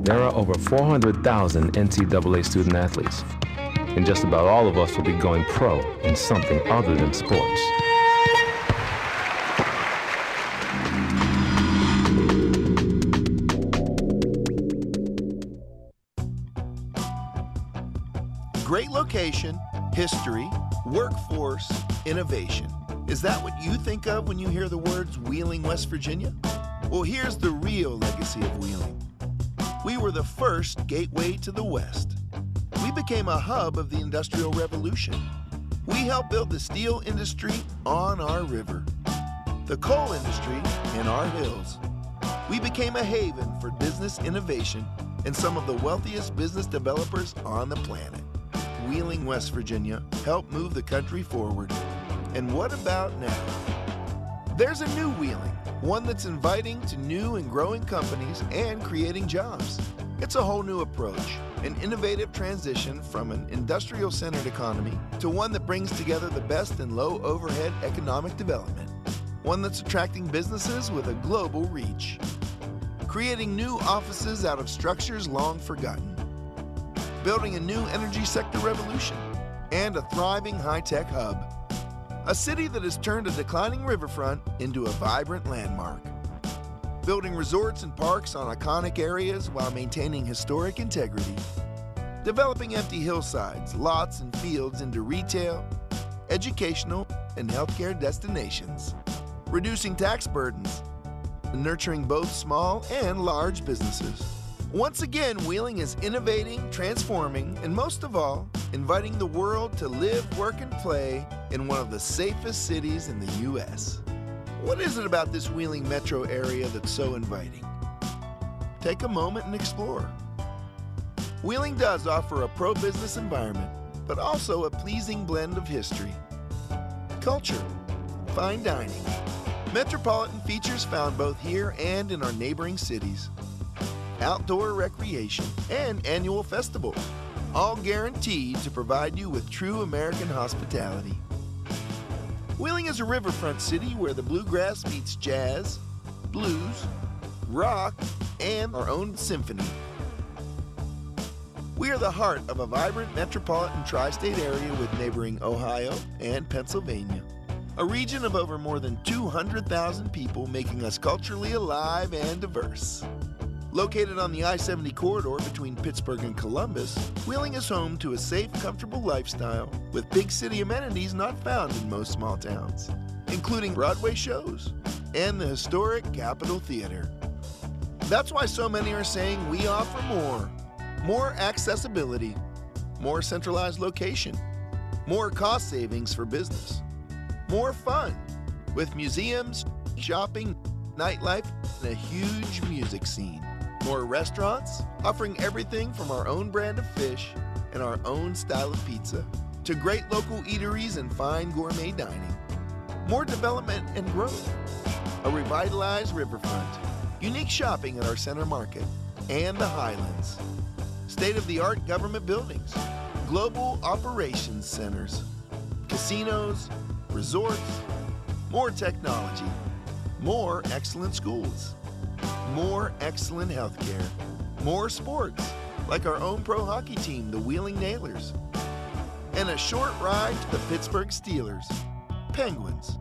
There are over 400,000 NCAA student athletes, and just about all of us will be going pro in something other than sports. Great location, history, workforce, innovation. Is that what you think of when you hear the words Wheeling, West Virginia? Well, here's the real legacy of Wheeling. We were the first gateway to the West. We became a hub of the Industrial Revolution. We helped build the steel industry on our river, the coal industry in our hills. We became a haven for business innovation and some of the wealthiest business developers on the planet. Wheeling, West Virginia helped move the country forward. And what about now? There's a new Wheeling, one that's inviting to new and growing companies and creating jobs. It's a whole new approach, an innovative transition from an industrial-centered economy to one that brings together the best in low-overhead economic development, one that's attracting businesses with a global reach, creating new offices out of structures long forgotten, building a new energy sector revolution, and a thriving high-tech hub. A city that has turned a declining riverfront into a vibrant landmark. Building resorts and parks on iconic areas while maintaining historic integrity. Developing empty hillsides, lots, and fields into retail, educational, and healthcare destinations. Reducing tax burdens, and nurturing both small and large businesses. Once again, Wheeling is innovating, transforming, and most of all, inviting the world to live, work, and play in one of the safest cities in the U.S. What is it about this Wheeling metro area that's so inviting? Take a moment and explore. Wheeling does offer a pro-business environment, but also a pleasing blend of history, culture, fine dining, metropolitan features found both here and in our neighboring cities, outdoor recreation, and annual festivals, all guaranteed to provide you with true American hospitality. Wheeling is a riverfront city where the bluegrass meets jazz, blues, rock, and our own symphony. We are the heart of a vibrant metropolitan tri-state area with neighboring Ohio and Pennsylvania, a region of over more than 200,000 people, making us culturally alive and diverse. Located on the I-70 corridor between Pittsburgh and Columbus, Wheeling is home to a safe, comfortable lifestyle with big city amenities not found in most small towns, including Broadway shows and the historic Capitol Theater. That's why so many are saying we offer more. More accessibility, more centralized location, more cost savings for business, more fun with museums, shopping, nightlife, and a huge music scene. More restaurants, offering everything from our own brand of fish and our own style of pizza to great local eateries and fine gourmet dining. More development and growth, a revitalized riverfront, unique shopping at our center market, and the Highlands. State-of-the-art government buildings, global operations centers, casinos, resorts, more technology, more excellent schools, more excellent healthcare, more sports, like our own pro hockey team, the Wheeling Nailers, and a short ride to the Pittsburgh Steelers, Penguins,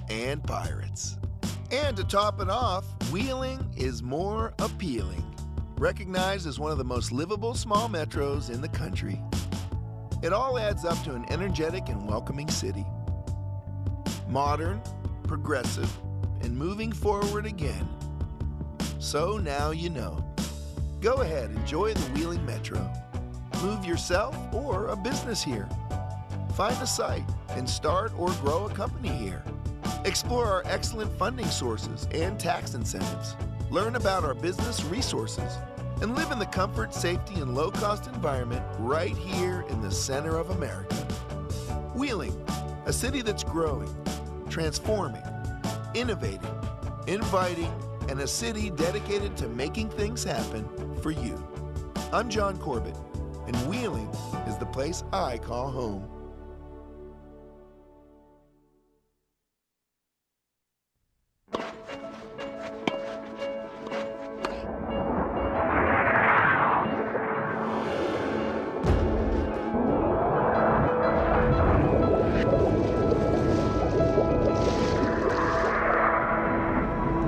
and Pirates. And to top it off, Wheeling is more appealing, recognized as one of the most livable small metros in the country. It all adds up to an energetic and welcoming city. Modern, progressive, and moving forward again. So now you know. Go ahead, enjoy the Wheeling Metro. Move yourself or a business here. Find a site and start or grow a company here. Explore our excellent funding sources and tax incentives. Learn about our business resources and live in the comfort, safety, and low-cost environment right here in the center of America. Wheeling, a city that's growing, transforming, innovating, inviting, and a city dedicated to making things happen for you. I'm John Corbett, and Wheeling is the place I call home.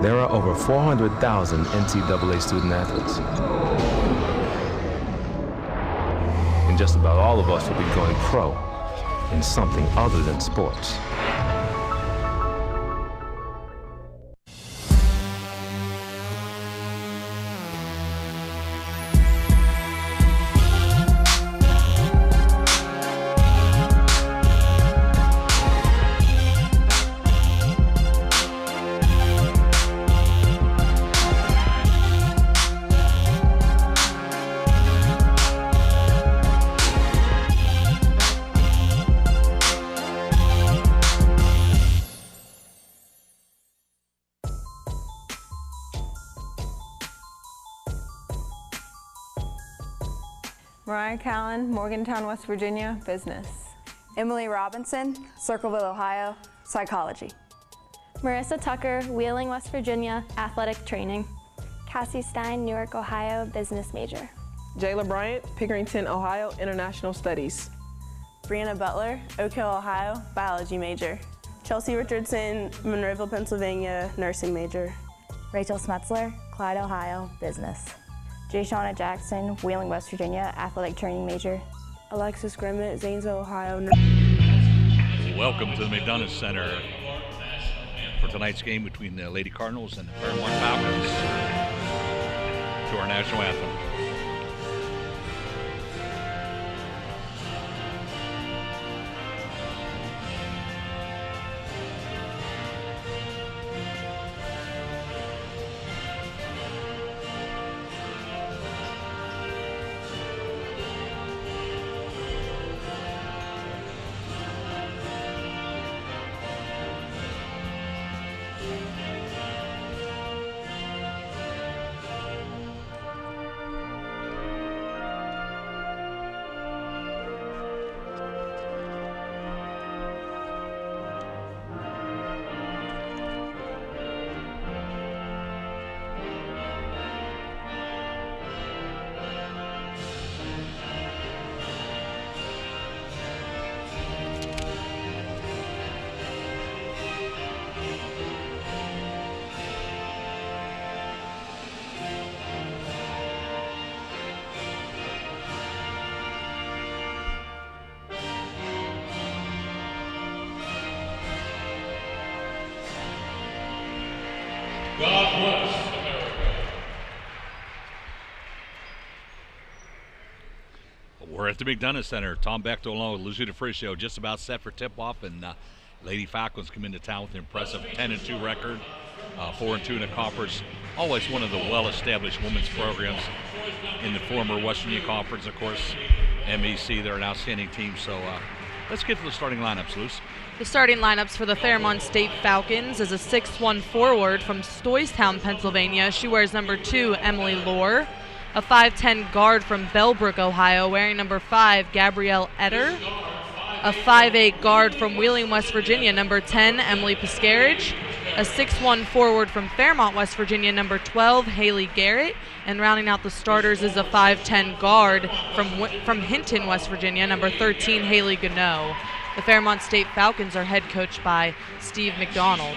There are over 400,000 NCAA student athletes. And just about all of us will be going pro in something other than sports. Mariah Callan, Morgantown, West Virginia, business. Emily Robinson, Circleville, Ohio, psychology. Marissa Tucker, Wheeling, West Virginia, athletic training. Cassie Stein, Newark, Ohio, business major. Jayla Bryant, Pickerington, Ohio, international studies. Brianna Butler, Oak Hill, Ohio, biology major. Chelsea Richardson, Monroeville, Pennsylvania, nursing major. Rachel Smetzler, Clyde, Ohio, business. Jayshawna Jackson, Wheeling, West Virginia, athletic training major. Alexis Grimmett, Zanesville, Ohio. Welcome to the McDonough Center for tonight's game between the Lady Cardinals and the Fairmont Falcons. To our national anthem. God bless America. We're at the McDonough Center. Tom Bechtel along with Lucy DeFricio just about set for tip-off, and Lady Falcons come into town with an impressive 10-2 record, 4-2 in the conference. Always one of the well-established women's programs in the former West Virginia Conference. Of course, MEC, they're an outstanding team. So let's get to the starting lineups, Luce. The starting lineups for the Fairmont State Falcons is a 6'1" forward from Stoystown, Pennsylvania. She wears number 2, Emily Lohr. A 5'10" guard from Bellbrook, Ohio, wearing number 5, Gabrielle Etter. A 5'8" guard from Wheeling, West Virginia, number 10, Emily Piscarriage. A 6'1" forward from Fairmont, West Virginia, number 12, Haley Garrett. And rounding out the starters is a 5'10" guard from Hinton, West Virginia, number 13, Haley Gano. The Fairmont State Falcons are head coached by Steve McDonald.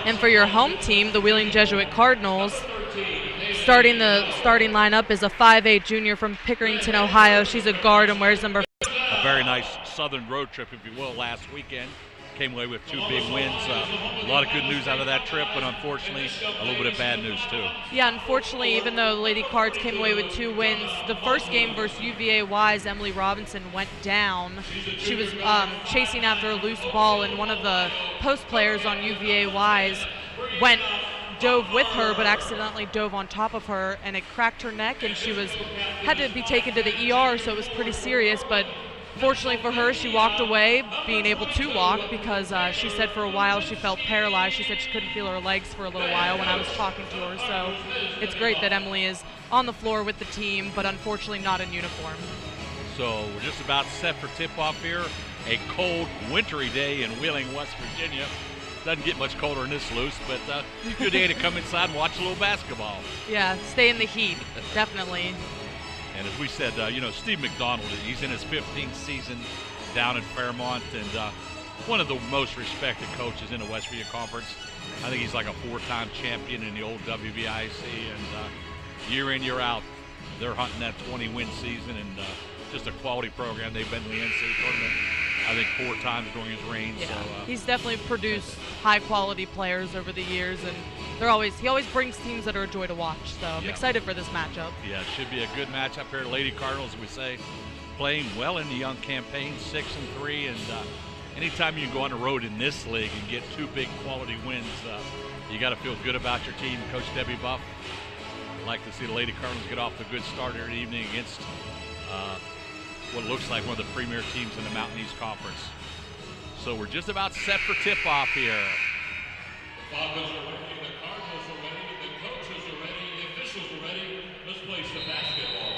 And for your home team, the Wheeling Jesuit Cardinals, the starting lineup is a 5'8" junior from Pickerington, Ohio. She's a guard and wears number 5. A very nice southern road trip, if you will, last weekend. Came away with 2 big wins. A lot of good news out of that trip, but unfortunately, a little bit of bad news, too. Yeah, unfortunately, even though the Lady Cards came away with 2 wins, the first game versus UVA-Y's Emily Robinson went down. She was chasing after a loose ball, and one of the post players on UVA-Y's dove with her, but accidentally dove on top of her, and it cracked her neck, and she had to be taken to the ER, so it was pretty serious. But fortunately for her, she walked away, being able to walk, because she said for a while she felt paralyzed. She said she couldn't feel her legs for a little while when I was talking to her. So it's great that Emily is on the floor with the team, but unfortunately not in uniform. So we're just about set for tip-off here. A cold, wintry day in Wheeling, West Virginia. Doesn't get much colder in this, Luce, but good day to come inside and watch a little basketball. Yeah, stay in the heat, definitely. And as we said, Steve McDonald, he's in his 15th season down in Fairmont, and one of the most respected coaches in the West Virginia Conference. I think he's like a 4-time champion in the old WBIC, and year in, year out, they're hunting that 20-win season, and just a quality program. They've been in the NCAA tournament, I think, 4 times during his reign. Yeah, so, he's definitely produced high-quality players over the years, and he always brings teams that are a joy to watch. So I'm excited for this matchup. Yeah, it should be a good matchup here. Lady Cardinals, we say, playing well in the young campaign, 6-3, and anytime you can go on the road in this league and get 2 big quality wins, you got to feel good about your team. Coach Debbie Buff, I'd like to see the Lady Cardinals get off to a good start here evening against what looks like one of the premier teams in the Mountain East Conference. So we're just about set for tip-off here. The Falcons are ready, the Cardinals are ready, the coaches are ready, the officials are ready. Let's play some basketball.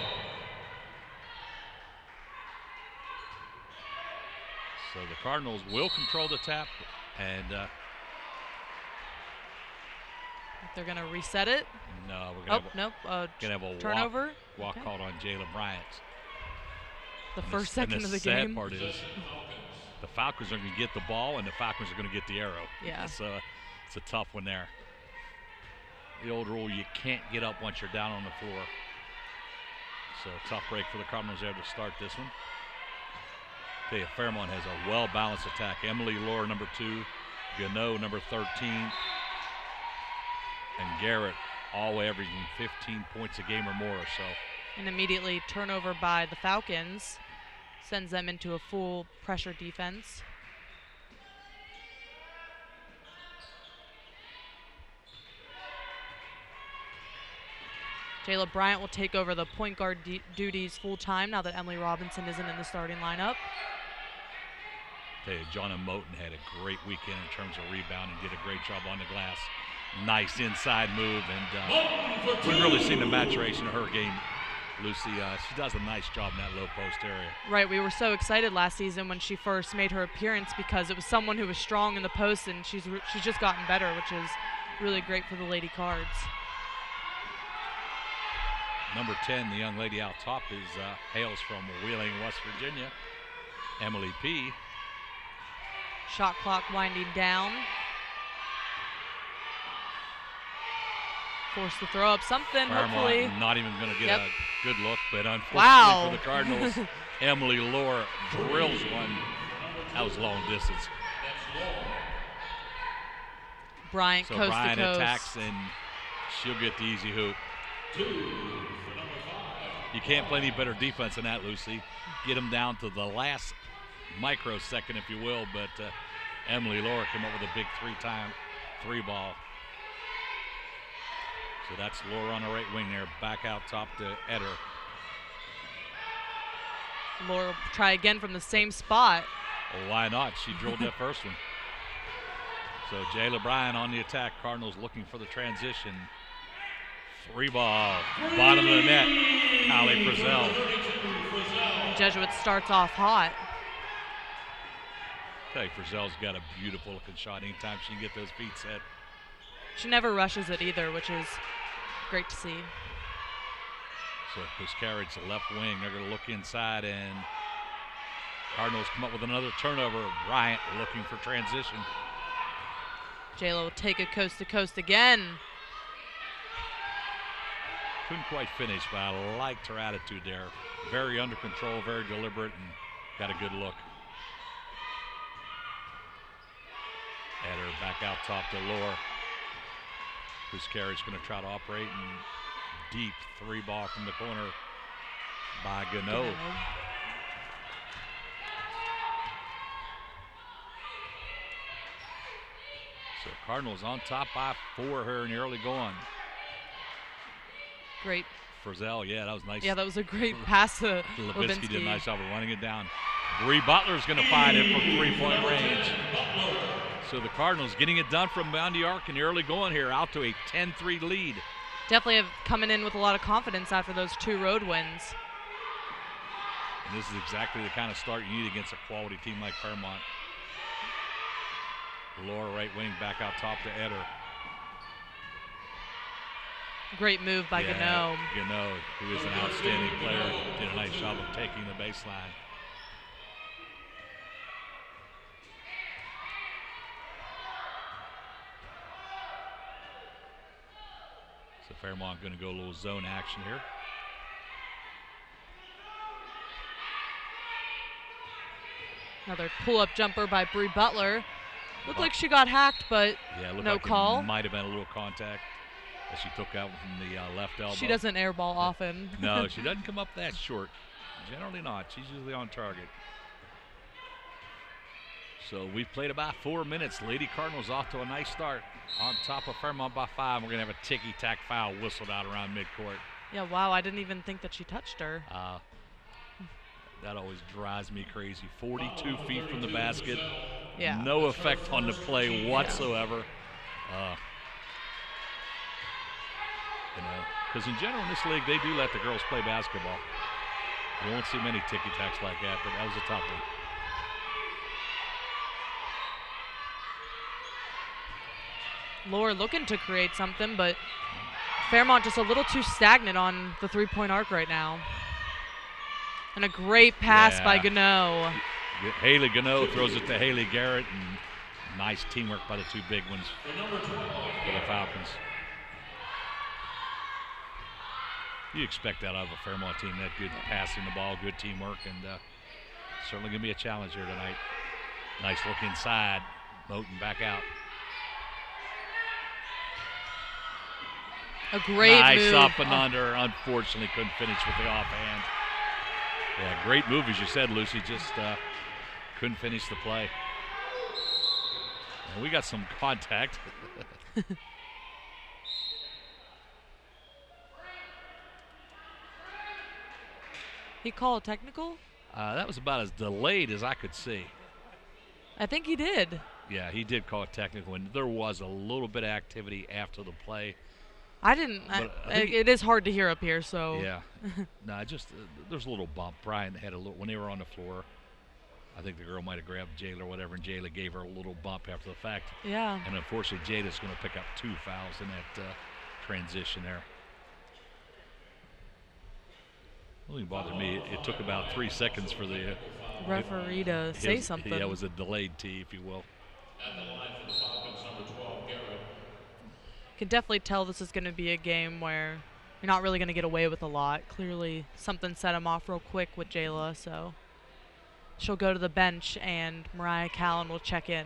So the Cardinals will control the tap, and they're going to reset it. No, we're going to have a turnover. Walk called on Jayla Bryant. The first second of the game. The sad part is the Falcons are going to get the ball, and the Falcons are going to get the arrow. Yeah. It's a tough one there. The old rule, you can't get up once you're down on the floor. So tough break for the Cardinals there to start this one. Okay, Fairmont has a well-balanced attack. Emily Lohr, number 2, Gano, number 13, and Garrett, all averaging 15 points a game or more. So. And immediately turnover by the Falcons sends them into a full pressure defense. Jayla Bryant will take over the point guard duties full time now that Emily Robinson isn't in the starting lineup. Jonna Moten had a great weekend in terms of rebounding, did a great job on the glass. Nice inside move, and we've really seen the maturation of her game, Lucy. She does a nice job in that low post area. Right, we were so excited last season when she first made her appearance because it was someone who was strong in the post, and she's just gotten better, which is really great for the Lady Cards. Number 10, the young lady out top, hails from Wheeling, West Virginia, Emily P. Shot clock winding down. Forced to throw up something, Fairmont hopefully. Not even going to get a good look, but unfortunately for the Cardinals, Emily Lohr drills one. That was long distance. Bryant so coast Bryant to coast. Attacks, and she'll get the easy hoop. You can't play any better defense than that, Lucy. Get them down to the last microsecond, if you will, but Emily Lohr came up with a big 3-time 3-ball. So that's Lohr on the right wing there, back out top to Eder. Lohr will try again from the same spot. Well, why not? She drilled that first one. So Jayla Bryant on the attack. Cardinals looking for the transition. 3-ball, bottom of the net. Callie Frizzell. Jesuit starts off hot. Frizzell's got a beautiful looking shot anytime she can get those feet set. She never rushes it either, which is great to see. So this carry to left wing. They're going to look inside, and Cardinals come up with another turnover. Bryant looking for transition. J-Lo will take it coast to coast again. Couldn't quite finish, but I liked her attitude there. Very under control, very deliberate, and got a good look. Eder back out top to Lohr. Whose carry's going to try to operate, and deep 3-ball from the corner by Gano. So Cardinals on top by 4 here in the early going. Great. Frizzell, yeah, that was nice. Yeah, that was a great pass to Levinsky. Did a nice job of running it down. Bree Butler's going to find it from 3-point range. So the Cardinals getting it done from beyond the arc in the early going here, out to a 10-3 lead. Definitely coming in with a lot of confidence after those 2 road wins. And this is exactly the kind of start you need against a quality team like Fairmont. Lohr right wing back out top to Eder. Great move by Gano. Gano, who is an outstanding player, did a nice job of taking the baseline. So Fairmont going to go a little zone action here. Another pull-up jumper by Bree Butler. Looked like she got hacked, but yeah, no like call. Might have been a little contact as she took out from the left elbow. She doesn't airball often. No, she doesn't come up that short. Generally not. She's usually on target. So we've played about 4 minutes. Lady Cardinals off to a nice start. On top of Fairmont by 5. We're going to have a ticky-tack foul whistled out around midcourt. Yeah, wow, I didn't even think that she touched her. That always drives me crazy. 42 feet from the basket. Yeah. No effect on the play whatsoever. You know, because in general in this league, they do let the girls play basketball. You won't see many ticky-tacks like that, but that was a tough one. Lohr looking to create something, but Fairmont just a little too stagnant on the three-point arc right now. And a great pass by Gano. Haley Gano throws it to Haley Garrett, and nice teamwork by the two big ones for the Falcons. You expect that out of a Fairmont team, that good passing the ball, good teamwork, and certainly going to be a challenge here tonight. Nice look inside, Moten back out. A great nice move. Up and under. Unfortunately, couldn't finish with the offhand. Yeah, great move, as you said, Lucy. Just couldn't finish the play. And we got some contact. He called technical? That was about as delayed as I could see. I think he did. Yeah, he did call it technical, and there was a little bit of activity after the play. I didn't. It is hard to hear up here, so. Yeah. No, just there's a little bump. Brian had a little when they were on the floor. I think the girl might have grabbed Jayla or whatever, and Jayla gave her a little bump after the fact. Yeah. And unfortunately, Jada's going to pick up 2 fouls in that transition there. It only bothered me. It took about 3 seconds for the referee to say something. Yeah, it was a delayed tee, if you will. At the line for the Falcons, number 12, Garrett. Can definitely tell this is going to be a game where you're not really going to get away with a lot. Clearly, something set him off real quick with Jayla, so she'll go to the bench, and Mariah Callan will check in.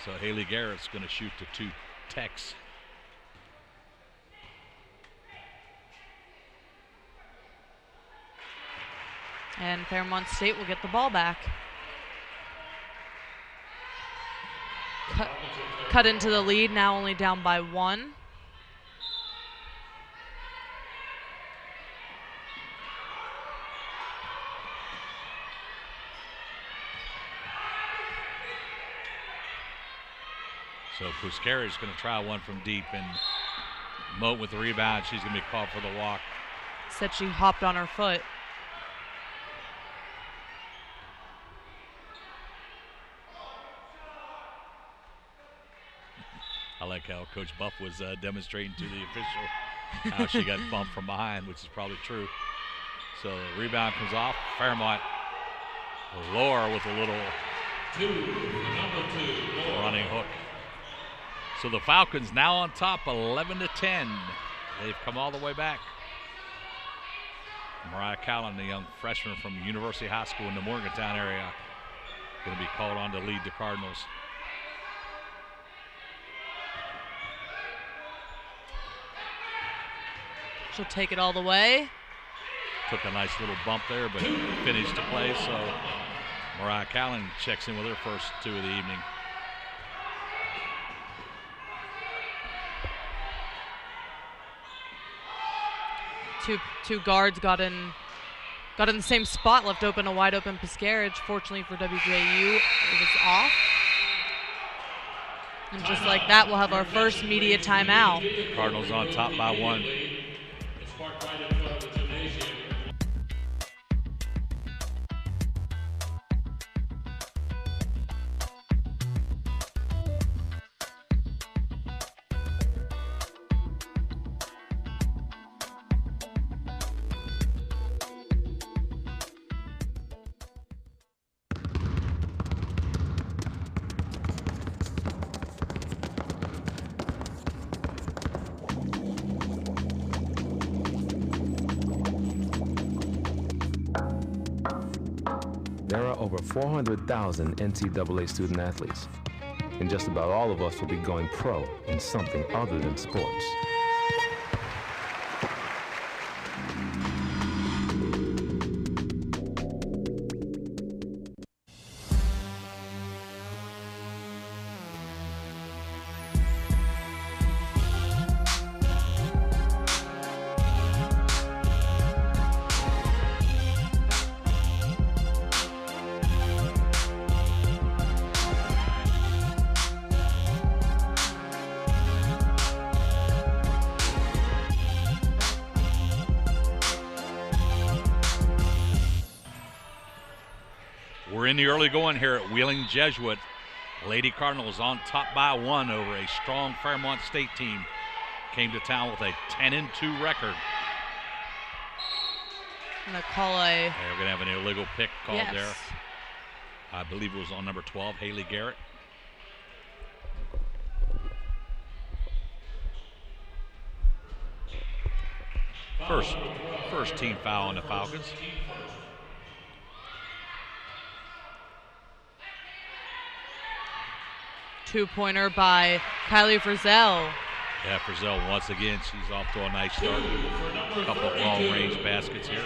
So Haley Garrett's going to shoot the 2 techs. And Fairmont State will get the ball back. Cut into the lead, now only down by 1. So Puscari's going to try one from deep, and Moat with the rebound. She's going to be called for the walk. Said she hopped on her foot. I like how Coach Buff was demonstrating to the official how she got bumped from behind, which is probably true. So the rebound comes off. Fairmont. Lohr with a little number 2, running hook. So the Falcons now on top, 11-10. They've come all the way back. Mariah Callan, the young freshman from University High School in the Morgantown area, going to be called on to lead the Cardinals. She'll take it all the way. Took a nice little bump there, but finished the play. So Mariah Callan checks in with her first 2 of the evening. Two guards got in the same spot, left open a wide open Piscarriage. Fortunately for WJU, it was off. And just like that, we'll have our first media timeout. Cardinals on top by 1. over 400,000 NCAA student athletes, and just about all of us will be going pro in something other than sports. We're in the early going here at Wheeling Jesuit. Lady Cardinals on top by 1 over a strong Fairmont State team. Came to town with a 10-2 record. I'm going to call a... We're going to have an illegal pick called yes. there. I believe it was on number 12, Haley Garrett. First team foul on the Falcons. Two-pointer by Kylie Frizzell. Yeah, Frizzell once again, she's off to a nice start. A couple of long-range baskets here.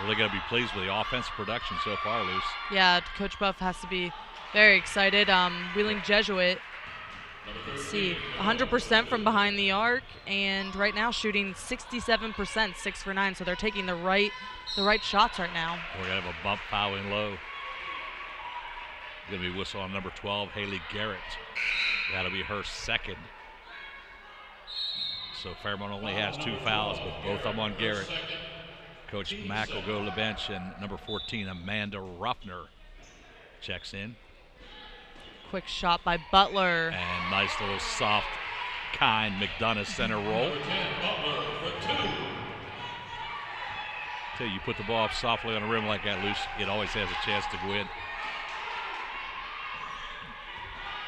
Really got to be pleased with the offensive production so far, Luce. Yeah, Coach Buff has to be very excited. Wheeling Jesuit, let's see, 100% from behind the arc, and right now shooting 67%, 6 for 9. So they're taking the right shots right now. We're gonna have a bump foul in low. Gonna be whistle on number 12, Haley Garrett. That'll be her second. So Fairmont only has 2 fouls, but both of them on Garrett. Coach Mack will go to the bench, and number 14, Amanda Ruffner, checks in. Quick shot by Butler. And nice little soft, kind McDonough center roll. Tell you put the ball up softly on the rim like that, Luce, it always has a chance to go in.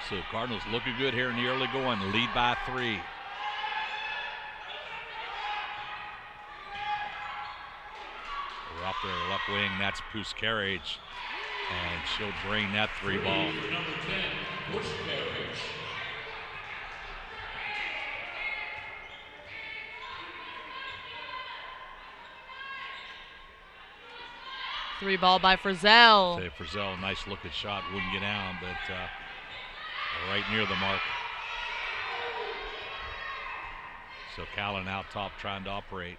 So Cardinals looking good here in the early going, lead by 3. We're off there, left wing, that's Puskarage. And she'll drain that 3 ball. Three ball by Frizzell. Say Frizzell, nice looking shot, wouldn't get down, but right near the mark. So Callan out top trying to operate.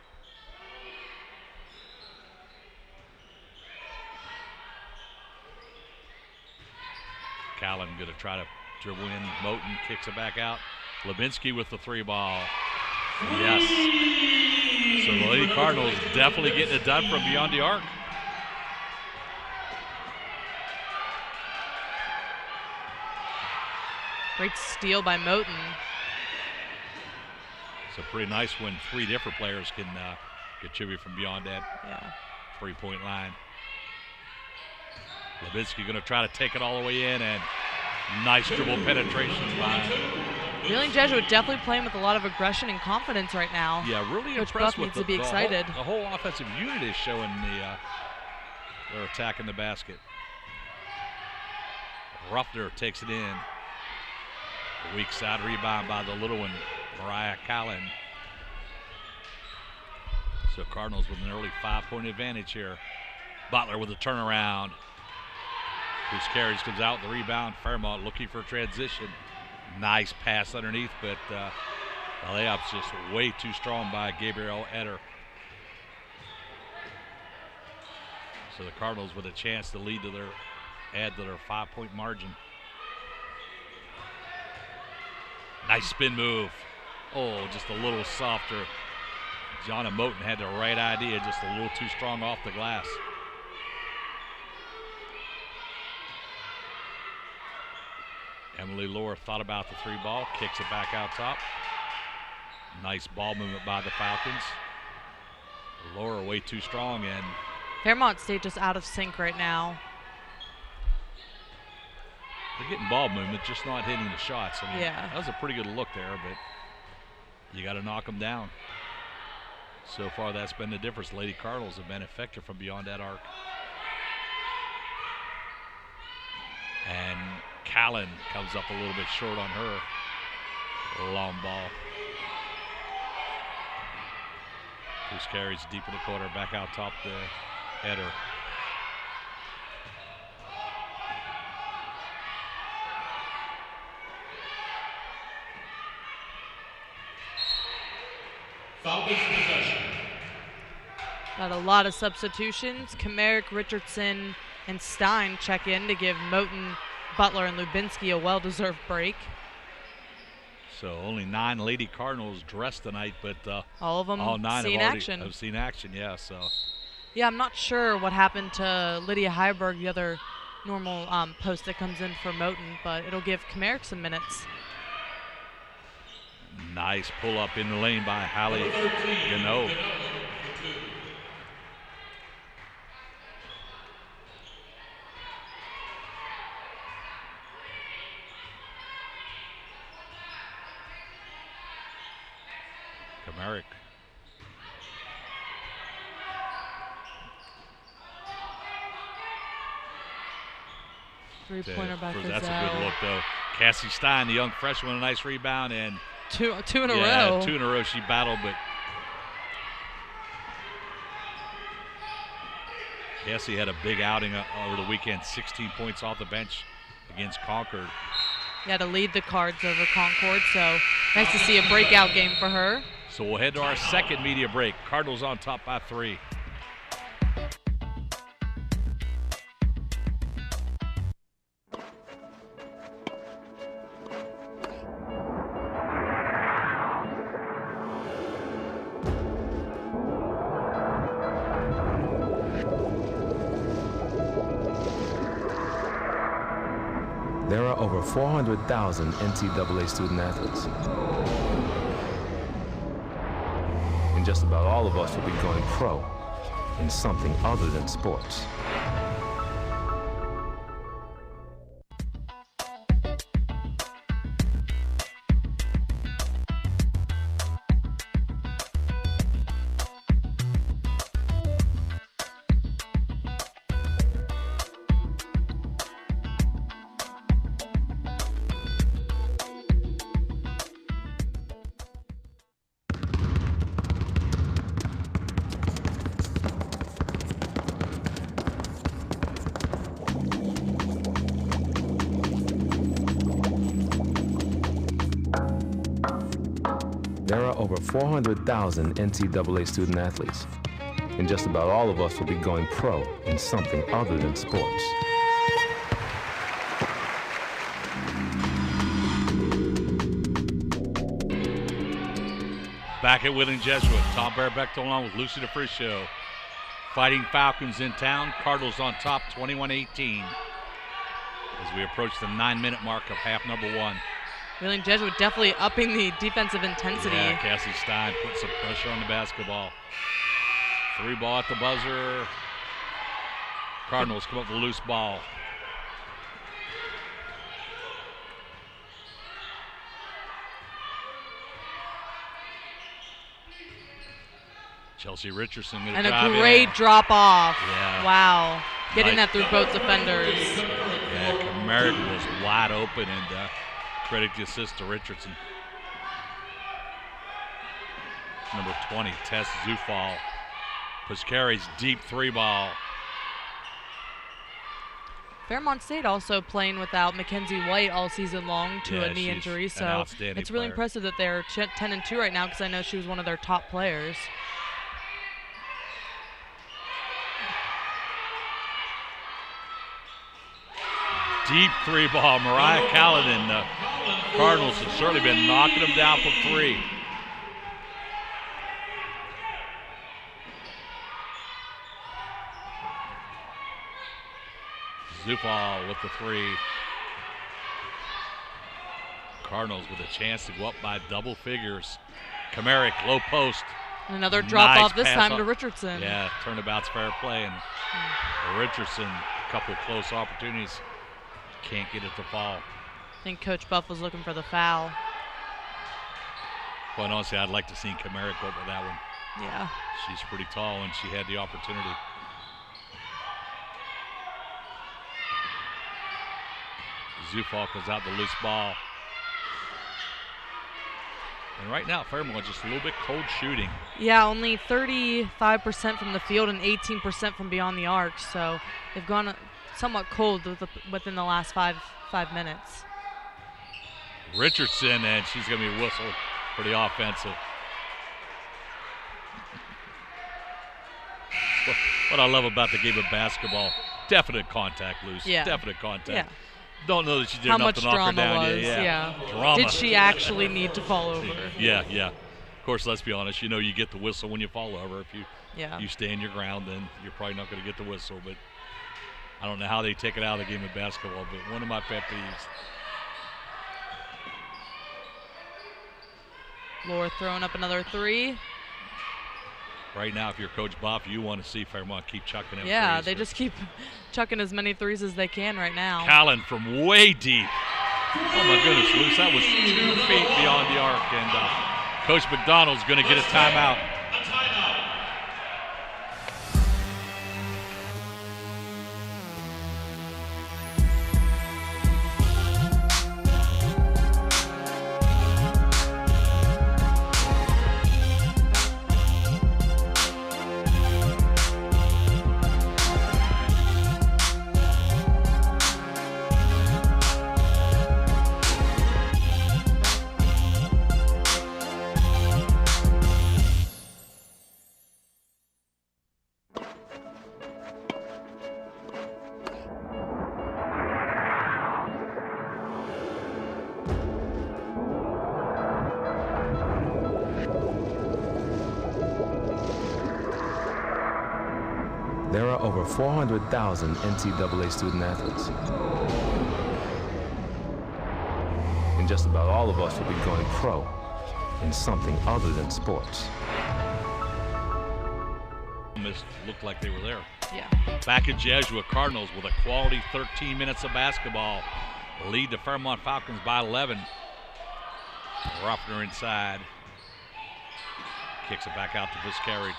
Callan going to try to dribble in. Moten kicks it back out. Levinsky with the 3 ball. Yes. So the Lady Cardinals definitely getting it done from beyond the arc. Great steal by Moten. So pretty nice when 3 different players can contribute from beyond that 3-point line. Levinsky going to try to take it all the way in, and nice dribble penetration by Wheeling Jesuit definitely playing with a lot of aggression and confidence right now. Yeah, really Coach impressed Buff with needs to be excited. The whole offensive unit is showing they're attacking the basket. Ruffner takes it in. A weak side rebound by the little one, Mariah Callan. So Cardinals with an early 5-point advantage here. Butler with a turnaround. Puskarage comes out with the rebound. Fairmont looking for transition. Nice pass underneath, but the layup's just way too strong by Gabrielle Eder. So the Cardinals with a chance to add to their 5-point margin. Nice spin move. Oh, just a little softer. Jonna Moten had the right idea, just a little too strong off the glass. Emily Lohr thought about the 3 ball, kicks it back out top. Nice ball movement by the Falcons. Lohr way too strong, and Fairmont State just out of sync right now. they're getting ball movement, just not hitting the shots. I mean, yeah, that was a pretty good look there, but you got to knock them down. So far, that's been the difference. Lady Cardinals have been effective from beyond that arc. And Callan comes up a little bit short on her long ball. Who's carries deep in the corner, back out top the header. Falcons possession. Got a lot of substitutions. Kamerick, Richardson, and Stein check in to give Moten, Butler, and Lubinsky a well-deserved break. So only 9 Lady Cardinals dressed tonight, but all of them all 9 seen action. have seen action, yeah. So yeah, I'm not sure what happened to Lydia Heiberg, the other normal post that comes in for Moten, but it'll give Kamerick some minutes. nice pull up in the lane by Hallie Gano. Kamerick. Three-pointer by Frizell. That's a good look, though. Cassie Stein, the young freshman, a nice rebound, and two in a row. Yeah, 2 in a row she battled, but Cassie had a big outing over the weekend, 16 points off the bench against Concord. Yeah, to lead the Cards over Concord, so nice to see a breakout game for her. So we'll head to our second media break. Cardinals on top by 3. There are over 400,000 NCAA student athletes. And just about all of us will be going pro in something other than sports. There are over 400,000 NCAA student athletes, and just about all of us will be going pro in something other than sports. Back at Wheeling Jesuit, Tom Bear-Bechtel along with Lucy DeFriscio. Fighting Falcons in town, Cardinals on top 21-18 as we approach the 9-minute mark of half number 1. Wheeling Jesuit definitely upping the defensive intensity. Yeah, Cassie Stein put some pressure on the basketball. 3 ball at the buzzer. Cardinals come up with a loose ball. Chelsea Richardson going to drive in. And a great drop off. Yeah. Wow. Getting that through both defenders. Yeah, Kamerick was wide open, and credit the assist to Richardson. Number 20, Tess Zufall. Puskari's deep 3 ball. Fairmont State also playing without Mackenzie White all season long to a knee injury, so it's really impressive that they're 10-2 right now, because I know she was one of their top players. Deep 3 ball, Mariah Callahan. The Cardinals have certainly been knocking them down from 3. Zufall with the 3. Cardinals with a chance to go up by double figures. Kamerick, low post. Another drop off this time to Richardson. Yeah, turnabout's fair play, and Richardson, a couple of close opportunities. Can't get it to fall. I think Coach Buff was looking for the foul. Quite honestly, I'd like to see Kamerick go for that one. Yeah. She's pretty tall, and she had the opportunity. Zufall comes out the loose ball. And right now, Fairmont just a little bit cold shooting. Yeah, only 35% from the field and 18% from beyond the arc. So they've gone somewhat cold within the last five minutes. Richardson, and she's going to be whistled. Pretty offensive. What I love about the game of basketball, definite contact, Luce. Yeah. Definite contact. Yeah. Don't know that she did How enough much to knock her drama down. was, Yeah. Drama. Did she actually need to fall over? Yeah. Of course, let's be honest. You know you get the whistle when you fall over. If you stand your ground, then you're probably not going to get the whistle. But I don't know how they take it out of the game of basketball, but one of my pet peeves. Laura throwing up another three. Right now, if you're Coach Boff, you want to see Fairmont keep chucking them Yeah, threes. they just keep chucking as many threes as they can right now. Callan from way deep. Oh, my goodness, Luce, that was 2 feet beyond the arc. And Coach McDonald's going to get a timeout. There are over 400,000 NCAA student athletes. And just about all of us will be going pro in something other than sports. Looked like they were there. Yeah. Back at Jesuit, Cardinals with a quality 13 minutes of basketball. Lead the Fairmont Falcons by 11. Ruffner inside. Kicks it back out to Viscarage.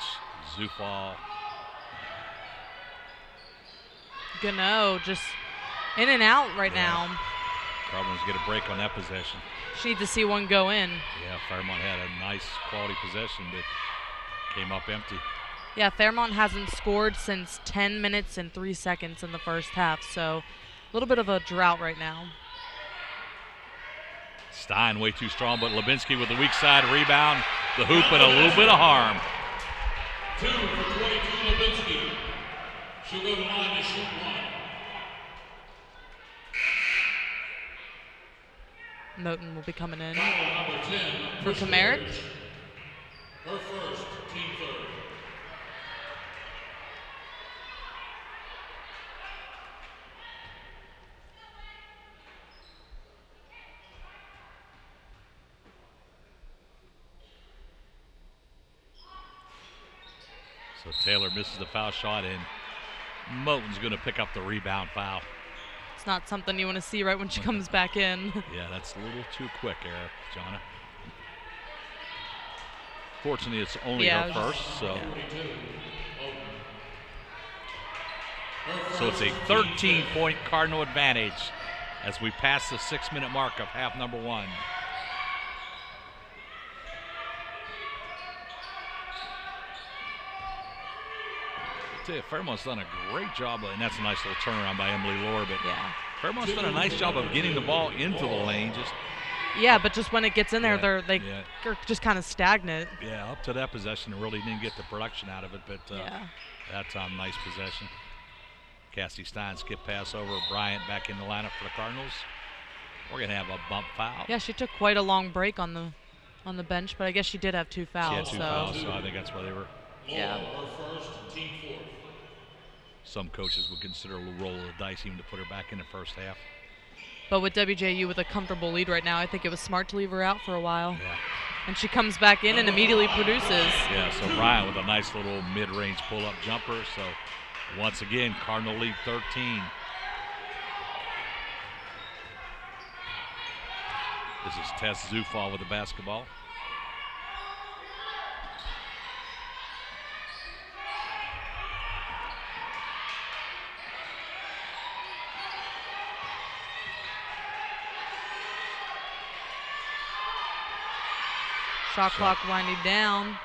Zufall. Gano just in and out right now. Cardinals get a break on that possession. She needs to see one go in. Yeah, Fairmont had a nice quality possession, but came up empty. Yeah, Fairmont hasn't scored since 10 minutes and 3 seconds in the first half, so a little bit of a drought right now. Stein way too strong, but Lebinsky with the weak side rebound. The hoop and a little bit of harm. 2 for 22, Lebinsky. She'll go to the line to shoot 1. Moten will be coming in Foul number 10 for Kamarick. Her first, team third. So Taylor misses the foul shot, and Moten's going to pick up the rebound foul. It's not something you want to see right when she comes back in. Yeah, that's a little too quick, Eric, Jonna. Fortunately, it's only her first, so. So it's a 13-point Cardinal advantage as we pass the 6-minute mark of half number 1. Fairmont's done a great job, and that's a nice little turnaround by Emily Lohr, but yeah, Fairmont's done a nice job of getting the ball into the lane. But just when it gets in there, they're just kind of stagnant. Yeah, up to that possession, really didn't get the production out of it, but that time, nice possession. Cassie Stein skip pass over. Bryant back in the lineup for the Cardinals. We're going to have a bump foul. Yeah, she took quite a long break on the bench, but I guess she did have 2 fouls. She had 2 fouls, so I think that's why they were. Yeah. Some coaches would consider a roll of the dice even to put her back in the first half. But with WJU with a comfortable lead right now, I think it was smart to leave her out for a while. Yeah. And she comes back in and immediately produces. Yeah, so Bryant with a nice little mid-range pull-up jumper. So once again, Cardinal lead 13. This is Tess Zufall with the basketball. Shot clock winding down.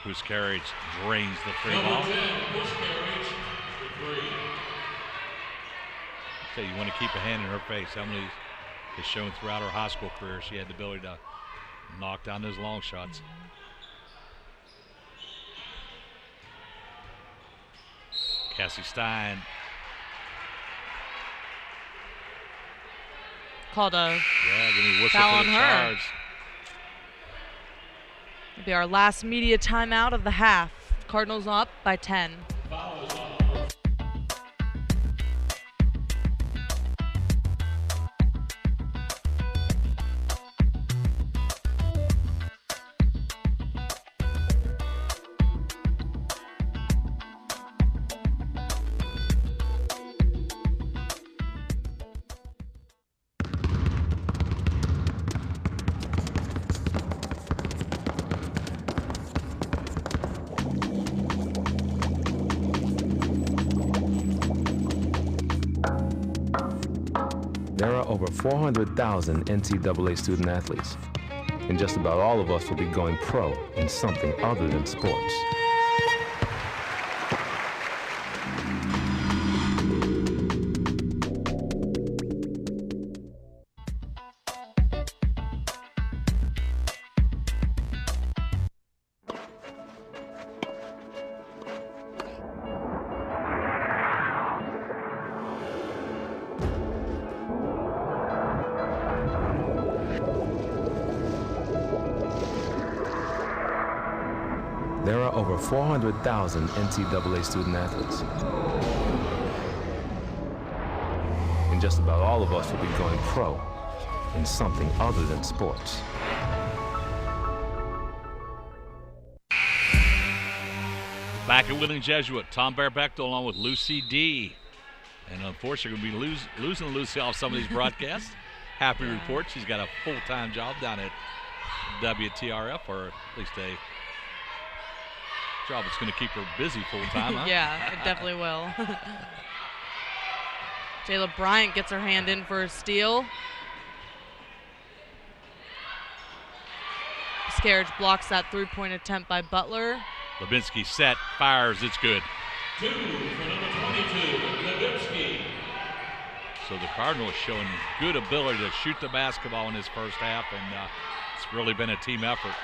Whose carriage drains the free ball. So you want to keep a hand in her face. Emily has shown throughout her high school career she had the ability to knock down those long shots. Cassie Stein. Called a whistle foul for on the her. Charge. It'll be our last media timeout of the half. Cardinals up by 10. There are over 400,000 NCAA student athletes, and just about all of us will be going pro in something other than sports. There are over 400,000 NCAA student athletes. And just about all of us will be going pro in something other than sports. Back at Wheeling Jesuit, Tom Bear-Bechtel along with Lucy D. And unfortunately, we'll be losing Lucy off some of these broadcasts. Happy to report she's got a full-time job down at WTRF, or at least a job that's going to keep her busy full-time, huh? Yeah, it definitely will. Jayla Bryant gets her hand in for a steal. Scarage blocks that three-point attempt by Butler. Levinsky set, fires, it's good. 2 for number 22, Levinsky. So the Cardinals showing good ability to shoot the basketball in this first half, and it's really been a team effort.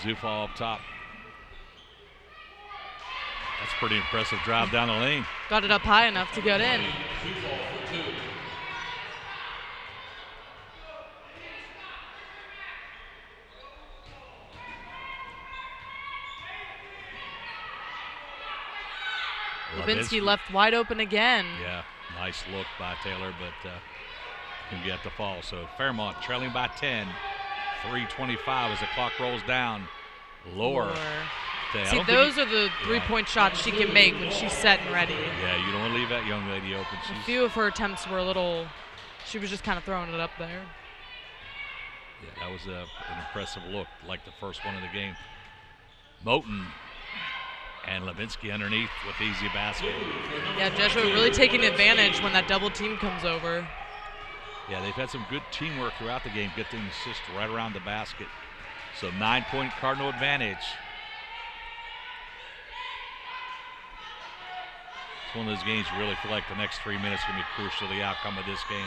Zufall up top. That's a pretty impressive drive down the lane. Got it up high enough to get in. Levinsky left wide open again. Yeah, nice look by Taylor, but can get the fall. So Fairmont trailing by 10. 3:25 as the clock rolls down. Lower. See, those are the three-point shots she can make when she's set and ready. Yeah, you don't want to leave that young lady open. A few of her attempts were a little, she was just kind of throwing it up there. Yeah, that was an impressive look, like the first one of the game. Moten and Levinsky underneath with easy basket. Yeah, Jesuit really taking advantage when that double team comes over. Yeah, they've had some good teamwork throughout the game, getting assists right around the basket. So 9-point Cardinal advantage. It's one of those games you really feel like the next 3 minutes are going to be crucial to the outcome of this game.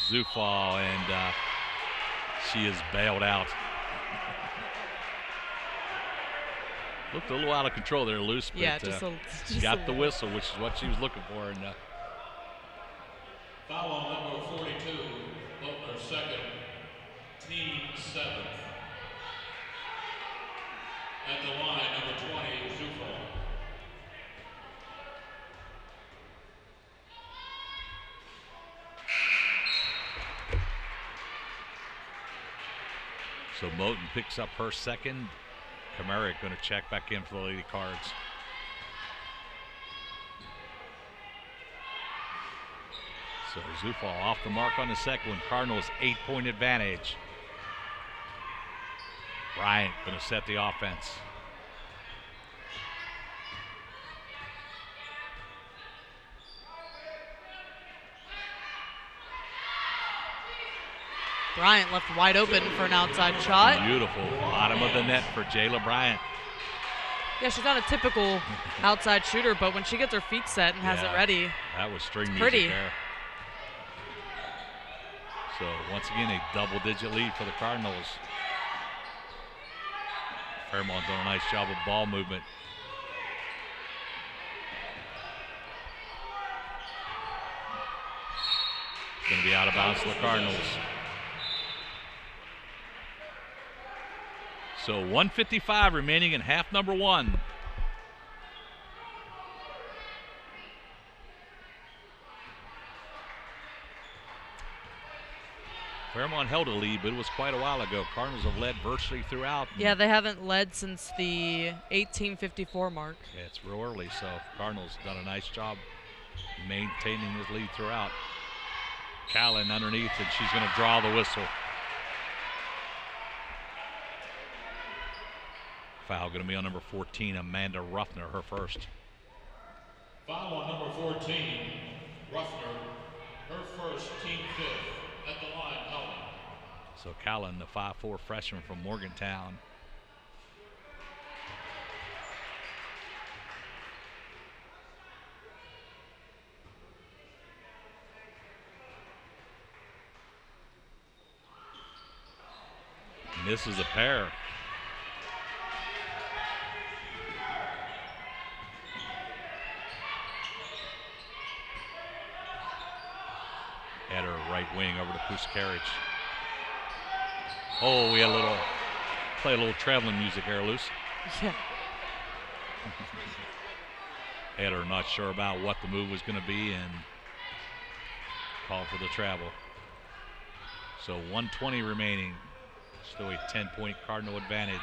Zufall, and she is bailed out. Looked a little out of control there, loose, but yeah, she got the whistle, which is what she was looking for. And foul on number 42, Butler second, team 7th. At the line, number 20, Zufall. So Moten picks up her second. Kamarick going to check back in for the Lady Cards. So Zufall off the mark on the second one. Cardinals 8-point advantage. Bryant going to set the offense. Bryant left wide open for an outside shot. Beautiful. Bottom of the net for Jayla Bryant. Yeah, she's not a typical outside shooter, but when she gets her feet set and has it ready, that was string music pretty. there. So once again, a double-digit lead for the Cardinals. Fairmont doing a nice job of ball movement. It's going to be out of bounds for the Cardinals. So 1:55 remaining in half number one. Fairmont held a lead, but it was quite a while ago. Cardinals have led virtually throughout. Yeah, they haven't led since the 1854 mark. Yeah, it's real early, so Cardinals done a nice job maintaining this lead throughout. Callan underneath, and she's going to draw the whistle. Foul going to be on number 14, Amanda Ruffner, her first. Foul on number 14, Ruffner, her first, team fifth, at the line, Callan. So Callan, the 5'4" freshman from Morgantown. Misses a pair. At her right wing over to Puskarich. Oh, we had play a little traveling music here, Luce. Yeah. Had her not sure about what the move was going to be and called for the travel. So 1:20 remaining. Still a 10-point Cardinal advantage.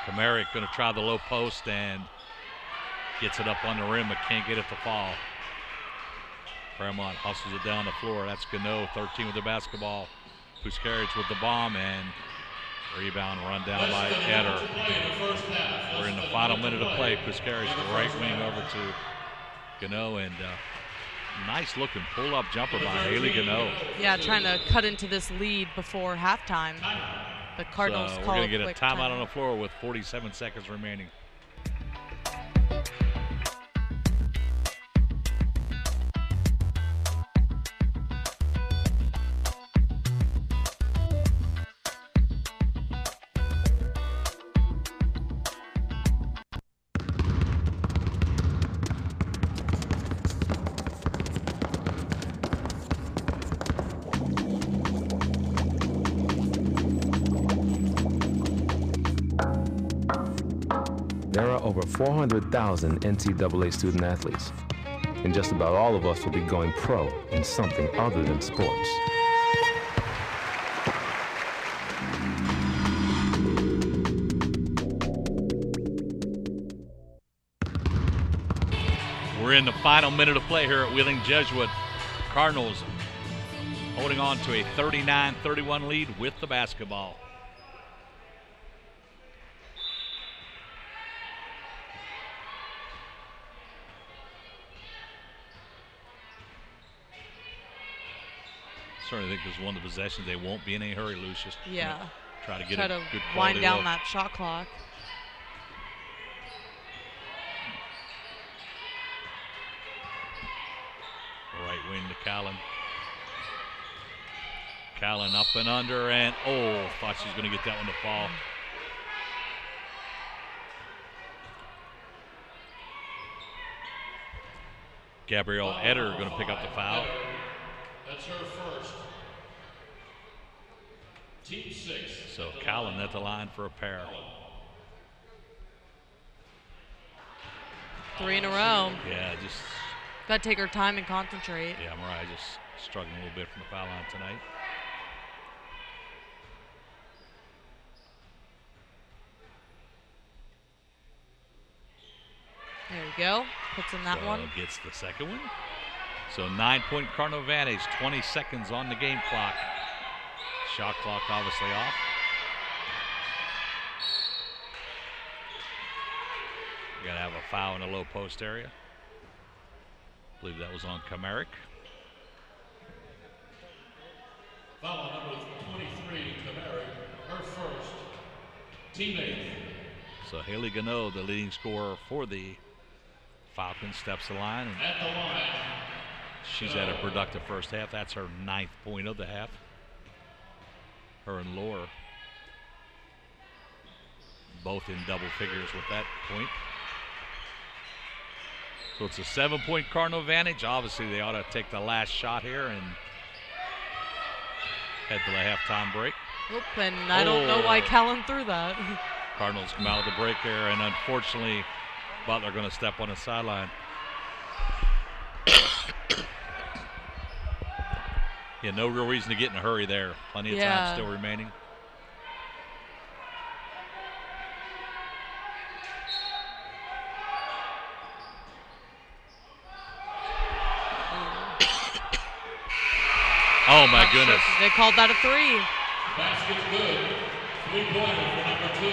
Kamarick going to try the low post and gets it up on the rim, but can't get it to fall. Fairmont hustles it down the floor. That's Gano, 13 with the basketball. Puskarich with the bomb, and rebound run down by Eder. We're in the final minute of play. Puskarich, the right wing over to Gano, and nice looking pull-up jumper by Haley Gano. Yeah, trying to cut into this lead before halftime. The Cardinals We're call going to get a timeout timeout on the floor with 47 seconds remaining. There are over 400,000 NCAA student athletes, and just about all of us will be going pro in something other than sports. We're in the final minute of play here at Wheeling Jesuit. Cardinals holding on to a 39-31 lead with the basketball. Certainly think this is one of the possessions they won't be in any hurry, Lucius. Yeah. Try to get Try a to good wind down look. that shot clock. Right wing to Callan. Callan up and under, and thought she was going to get that one to fall. Gabrielle Eder going to pick up the foul. That's her first. Team 6. So Callan at the line for a pair. 3 in a row. Yeah, just Got to take her time and concentrate. Yeah, Mariah just struggling a little bit from the foul line tonight. There you go. Puts in that one. Gets the second one. So 9-point Cardinal advantage, 20 seconds on the game clock. Shot clock obviously off. We're going to have a foul in the low post area. I believe that was on Kamarick. Foul on number 23, Kamari, her first, teammate. So Haley Gano, the leading scorer for the Falcons, steps the line. And at the line. She's had a productive first half. That's her 9th point of the half. Her and Laura both in double figures with that point. So it's a 7-point Cardinal advantage. Obviously, they ought to take the last shot here and head to the halftime break. Oop, and I don't know why Callan threw that. Cardinals come out of the break there, and unfortunately, Butler going to step on the sideline. Yeah, no real reason to get in a hurry there. Plenty of time still remaining. Oh my goodness. They called that a 3. Basket's good. 3-pointer for number 2.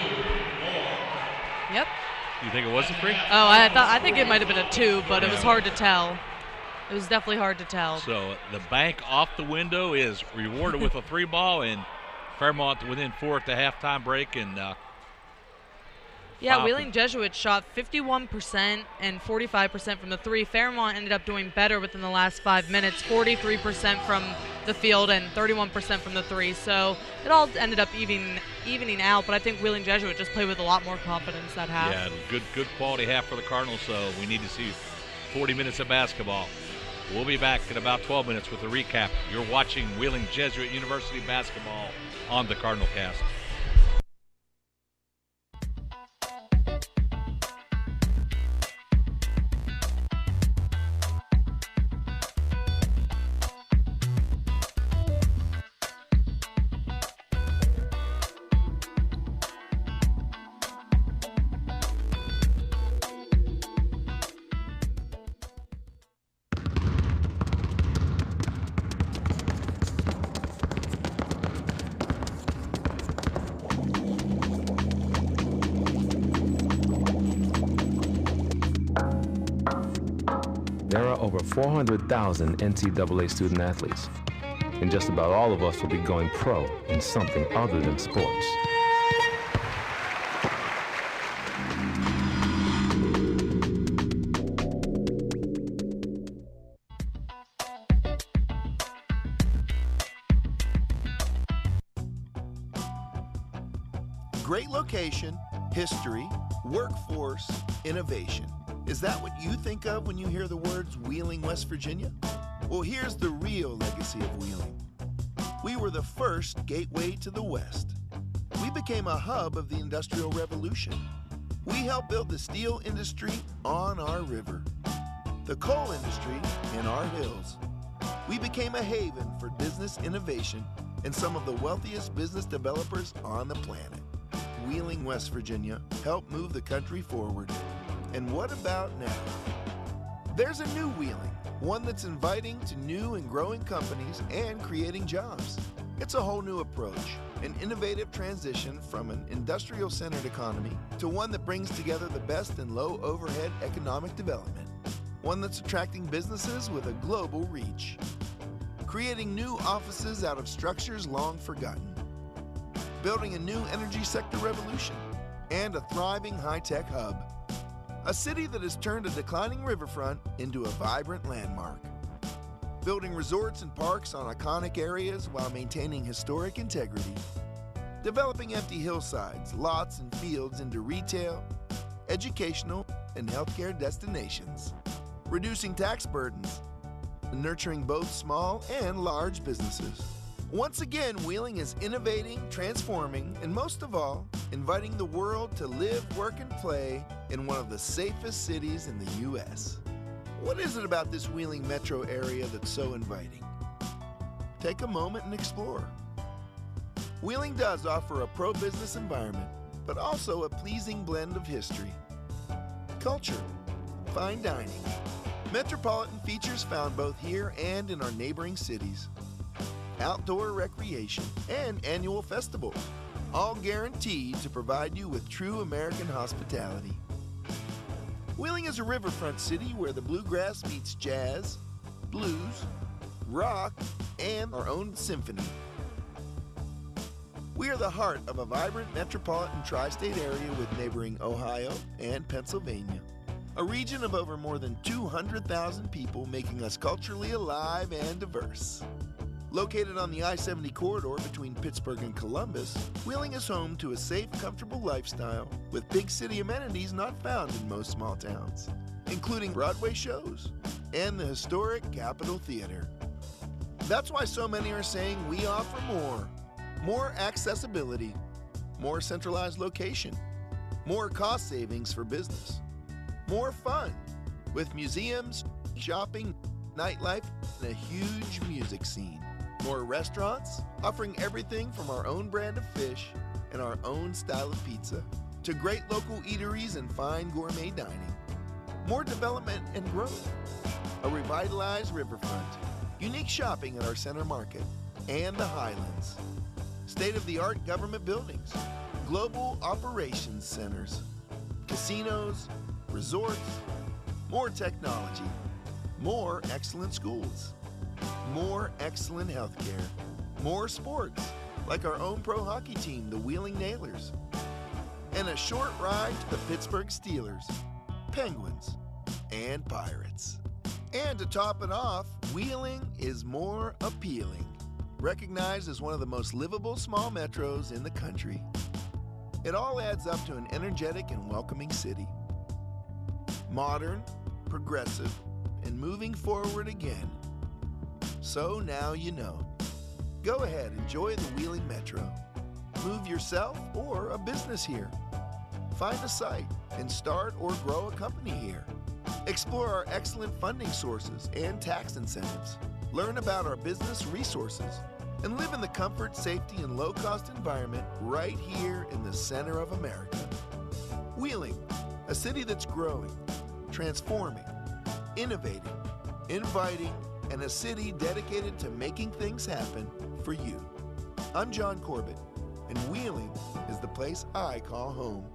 Moore. Yep. You think it was a 3? Oh, I think it might have been a 2, but it was hard to tell. It was definitely hard to tell. So the bank off the window is rewarded with a 3 ball, and Fairmont within 4 at the halftime break. And yeah, Wheeling Jesuit shot 51% and 45% from the 3. Fairmont ended up doing better within the last 5 minutes, 43% from the field and 31% from the 3. So it all ended up evening out, but I think Wheeling Jesuit just played with a lot more confidence that half. Yeah, good quality half for the Cardinals, so we need to see 40 minutes of basketball. We'll be back in about 12 minutes with a recap. You're watching Wheeling Jesuit University basketball on the Cardinal Cast. There are over 400,000 NCAA student athletes, and just about all of us will be going pro in something other than sports. Great location, history, workforce, innovation. Is that what you think of when you hear the words Wheeling, West Virginia? Well, here's the real legacy of Wheeling. We were the first gateway to the West. We became a hub of the Industrial Revolution. We helped build the steel industry on our river, the coal industry in our hills. We became a haven for business innovation and some of the wealthiest business developers on the planet. Wheeling, West Virginia helped move the country forward. And what about now? There's a new Wheeling, one that's inviting to new and growing companies and creating jobs. It's a whole new approach, an innovative transition from an industrial-centered economy to one that brings together the best in low-overhead economic development, one that's attracting businesses with a global reach, creating new offices out of structures long forgotten, building a new energy sector revolution, and a thriving high-tech hub. A city that has turned a declining riverfront into a vibrant landmark. Building resorts and parks on iconic areas while maintaining historic integrity. Developing empty hillsides, lots, and fields into retail, educational, and healthcare destinations. Reducing tax burdens, and nurturing both small and large businesses. Once again, Wheeling is innovating, transforming, and most of all, inviting the world to live, work, and play in one of the safest cities in the U.S. What is it about this Wheeling metro area that's so inviting? Take a moment and explore. Wheeling does offer a pro-business environment, but also a pleasing blend of history, culture, fine dining, metropolitan features found both here and in our neighboring cities, outdoor recreation, and annual festivals, all guaranteed to provide you with true American hospitality. Wheeling is a riverfront city where the bluegrass meets jazz, blues, rock, and our own symphony. We are the heart of a vibrant metropolitan tri-state area with neighboring Ohio and Pennsylvania. A region of over more than 200,000 people, making us culturally alive and diverse. Located on the I-70 corridor between Pittsburgh and Columbus, Wheeling is home to a safe, comfortable lifestyle with big city amenities not found in most small towns, including Broadway shows and the historic Capitol Theater. That's why so many are saying we offer more. More accessibility, more centralized location, more cost savings for business, more fun with museums, shopping, nightlife, and a huge music scene. More restaurants, offering everything from our own brand of fish and our own style of pizza to great local eateries and fine gourmet dining. More development and growth, a revitalized riverfront, unique shopping at our center market and the Highlands, state-of-the-art government buildings, global operations centers, casinos, resorts, more technology, more excellent schools, more excellent healthcare, more sports, like our own pro hockey team, the Wheeling Nailers, and a short ride to the Pittsburgh Steelers, Penguins, and Pirates. And to top it off, Wheeling is more appealing, recognized as one of the most livable small metros in the country. It all adds up to an energetic and welcoming city. Modern, progressive, and moving forward again. So now you know. Go ahead, enjoy the Wheeling Metro. Move yourself or a business here. Find a site and start or grow a company here. Explore our excellent funding sources and tax incentives. Learn about our business resources and live in the comfort, safety, and low-cost environment right here in the center of America. Wheeling, a city that's growing, transforming, innovating, inviting, and a city dedicated to making things happen for you. I'm John Corbett, and Wheeling is the place I call home.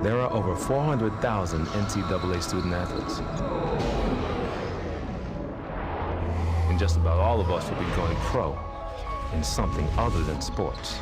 There are over 400,000 NCAA student athletes. And just about all of us will be going pro in something other than sports.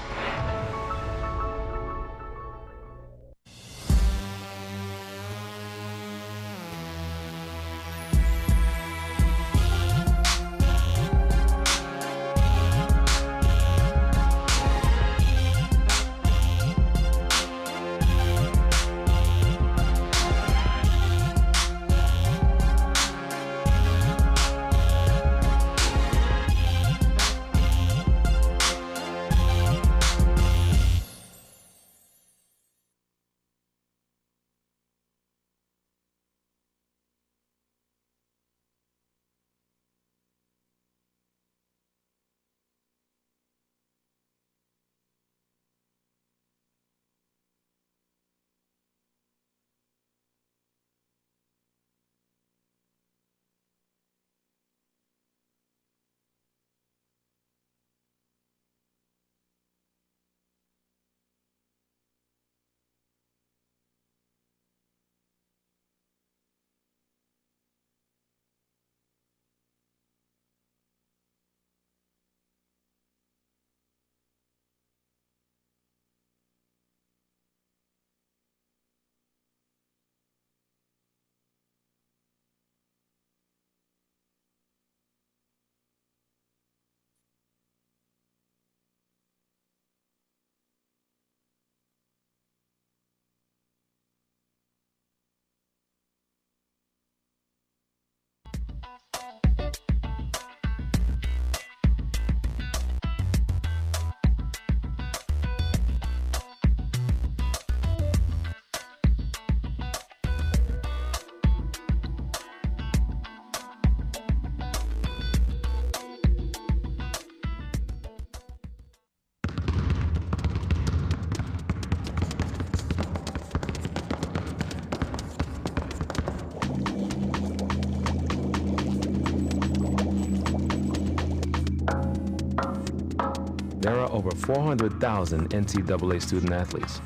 There are over 400,000 NCAA student athletes,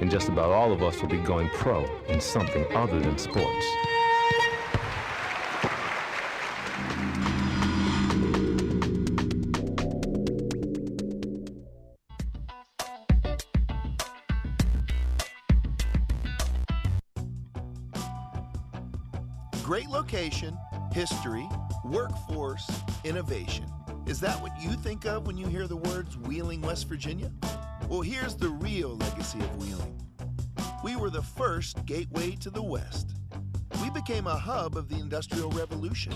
and just about all of us will be going pro in something other than sports. Great location, history, workforce, innovation. Is that what you think of when you hear the words Wheeling, West Virginia? Well, here's the real legacy of Wheeling. We were the first gateway to the West. We became a hub of the Industrial Revolution.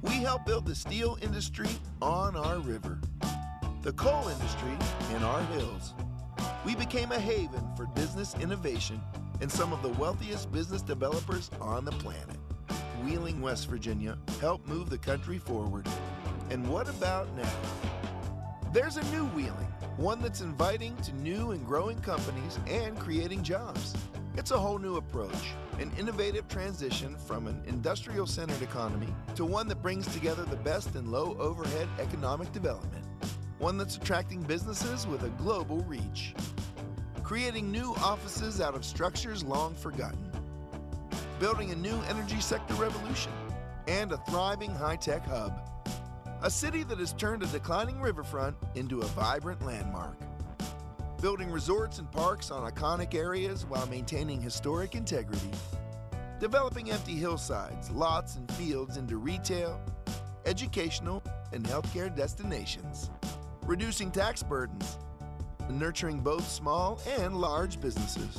We helped build the steel industry on our river, the coal industry in our hills. We became a haven for business innovation and some of the wealthiest business developers on the planet. Wheeling, West Virginia helped move the country forward. And what about now? There's a new Wheeling, one that's inviting to new and growing companies and creating jobs. It's a whole new approach, an innovative transition from an industrial-centered economy to one that brings together the best in low-overhead economic development, one that's attracting businesses with a global reach, creating new offices out of structures long forgotten, building a new energy sector revolution, and a thriving high-tech hub. A city that has turned a declining riverfront into a vibrant landmark. Building resorts and parks on iconic areas while maintaining historic integrity. Developing empty hillsides, lots, and fields into retail, educational, and healthcare destinations. Reducing tax burdens, and nurturing both small and large businesses.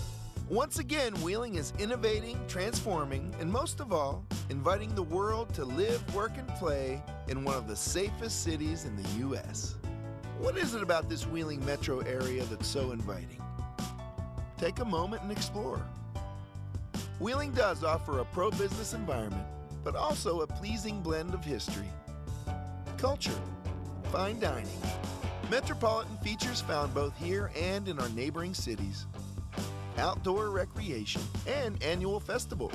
Once again, Wheeling is innovating, transforming, and most of all, inviting the world to live, work, and play in one of the safest cities in the U.S. What is it about this Wheeling metro area that's so inviting? Take a moment and explore. Wheeling does offer a pro-business environment, but also a pleasing blend of history, culture, fine dining, metropolitan features found both here and in our neighboring cities, outdoor recreation, and annual festivals,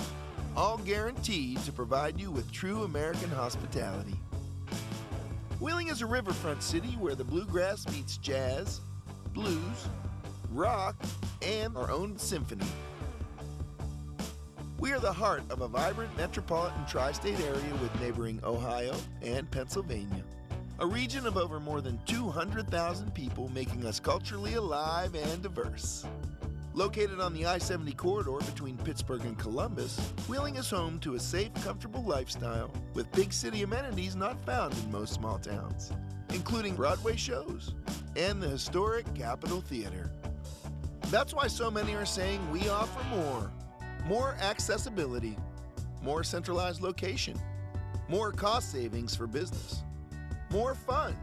all guaranteed to provide you with true American hospitality. Wheeling is a riverfront city where the bluegrass meets jazz, blues, rock, and our own symphony. We are the heart of a vibrant metropolitan tri-state area with neighboring Ohio and Pennsylvania, a region of over more than 200,000 people making us culturally alive and diverse. Located on the I-70 corridor between Pittsburgh and Columbus, Wheeling is home to a safe, comfortable lifestyle with big city amenities not found in most small towns, including Broadway shows and the historic Capitol Theater. That's why so many are saying we offer more accessibility, more centralized location, more cost savings for business, more fun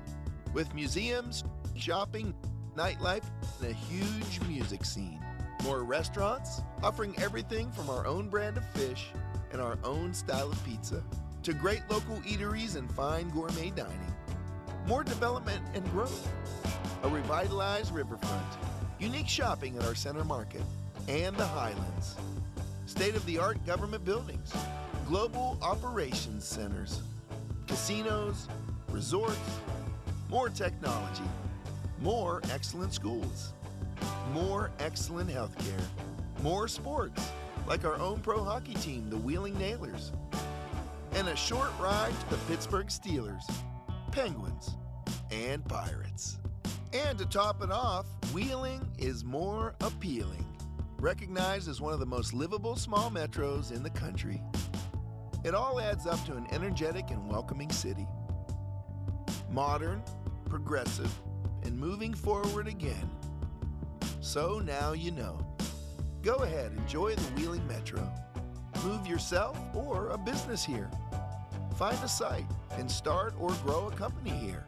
with museums, shopping, nightlife, and a huge music scene. More restaurants, offering everything from our own brand of fish and our own style of pizza to great local eateries and fine gourmet dining. More development and growth. A revitalized riverfront, unique shopping at our center market, and the Highlands. State-of-the-art government buildings, global operations centers, casinos, resorts, more technology, more excellent schools, more excellent healthcare, more sports, like our own pro hockey team, the Wheeling Nailers, and a short ride to the Pittsburgh Steelers, Penguins, and Pirates. And to top it off, Wheeling is more appealing, recognized as one of the most livable small metros in the country. It all adds up to an energetic and welcoming city. Modern, progressive, and moving forward again. So now you know. Go ahead, enjoy the Wheeling Metro. Move yourself or a business here. Find a site and start or grow a company here.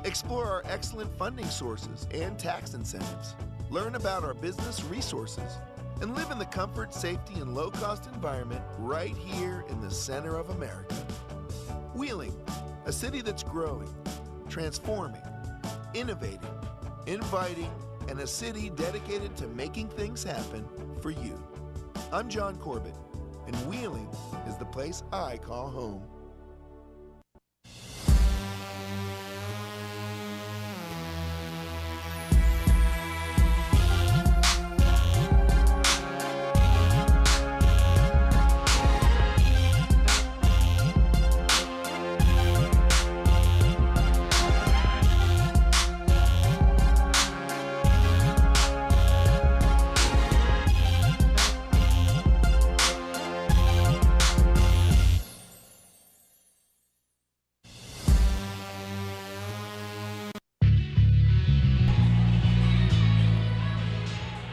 Explore our excellent funding sources and tax incentives. Learn about our business resources and live in the comfort, safety, and low-cost environment right here in the center of America. Wheeling, a city that's growing, transforming, innovating, inviting, and a city dedicated to making things happen for you. I'm John Corbett, and Wheeling is the place I call home.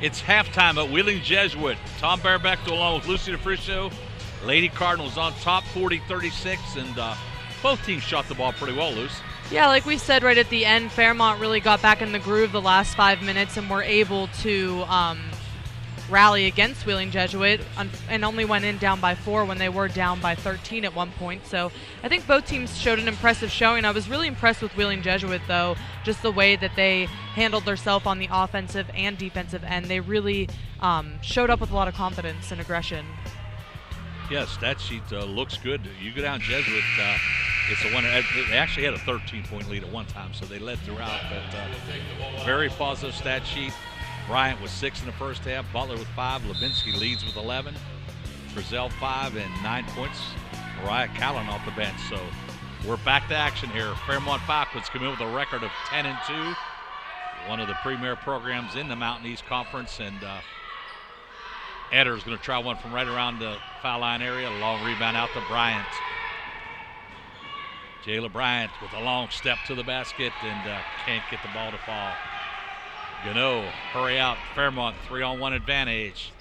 It's halftime at Wheeling Jesuit. Tom Barebecto along with Lucy DeFriscio. Lady Cardinals on top 40-36, and both teams shot the ball pretty well, Luce. Yeah, like we said right at the end, Fairmont really got back in the groove the last 5 minutes and were able to rally against Wheeling Jesuit and only went in down by 4 when they were down by 13 at one point. So I think both teams showed an impressive showing. I was really impressed with Wheeling Jesuit, though, just the way that they handled themselves on the offensive and defensive end. They really showed up with a lot of confidence and aggression. Yeah, stat sheet looks good. You go down Jesuit, it's a winner. They actually had a 13-point lead at one time, so they led throughout. But very positive stat sheet. Bryant with 6 in the first half, Butler with 5, Levinsky leads with 11, Frizzell 5 and 9 points, Mariah Callan off the bench. So we're back to action here. Fairmont Falcons come in with a record of 10-2, one of the premier programs in the Mountain East Conference, and Edder's going to try one from right around the foul line area. A long rebound out to Bryant. Jayla Bryant with a long step to the basket and can't get the ball to fall. Gano, hurry out. Fairmont 3-on-1 advantage.